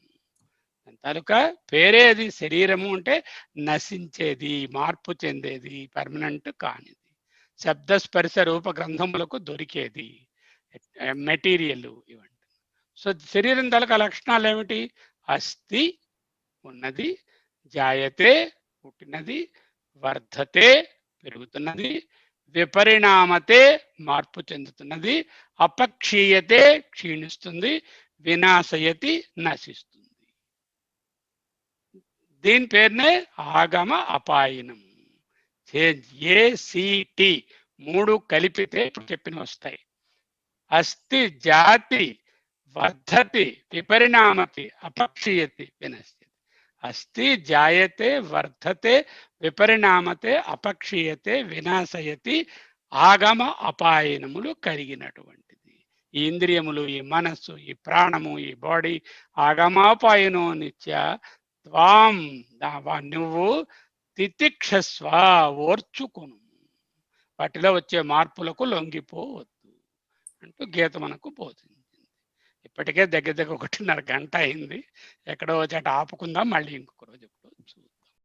తాలూకా పేరేది శరీరము అంటే నశించేది, మార్పు చెందేది, పర్మనెంట్ కానిది, శబ్ద స్పర్శ రూప గ్రంథములకు దొరికేది మెటీరియల్ ఇవంటి. సో శరీరం తాలూకా లక్షణాలు ఏమిటి? అస్థి ఉన్నది, జాయతే పుట్టినది, వర్ధతే పెరుగుతున్నది, విపరిణామతే మార్పు చెందుతున్నది, అపక్షీయతే క్షీణిస్తుంది, వినాశయతి నశిస్తుంది. దీని పేరునే ఆగమ అపాయనం. ఏసిటి 3 కలిపితే ఇప్పుడు చెప్పిన వస్తాయి. అస్థి, జాతి, వర్ధతి, విపరిణామతి, అపక్షీయతి, వినశ్యతి. అస్థి, జాయతే, వర్ధతే, విపరిణామతే, అపక్షీయతే, వినాశయతి, ఆగమ అపాయనములు కలిగినటువంటిది. ఈ ఇంద్రియములు, ఈ మనస్సు, ఈ ప్రాణము, ఈ బాడీ ఆగమాపాయనో నిత్య త్వాం, నువ్వు తితిక్షస్వ, ఓర్చుకును, వాటిలో వచ్చే మార్పులకు లొంగిపోవద్దు అంటూ గీత మనకు బోధించింది. ఇప్పటికే దగ్గర 1.5 గంట అయింది. ఎక్కడో చోట ఆపుకుందాం, మళ్ళీ ఇంకొక రోజు.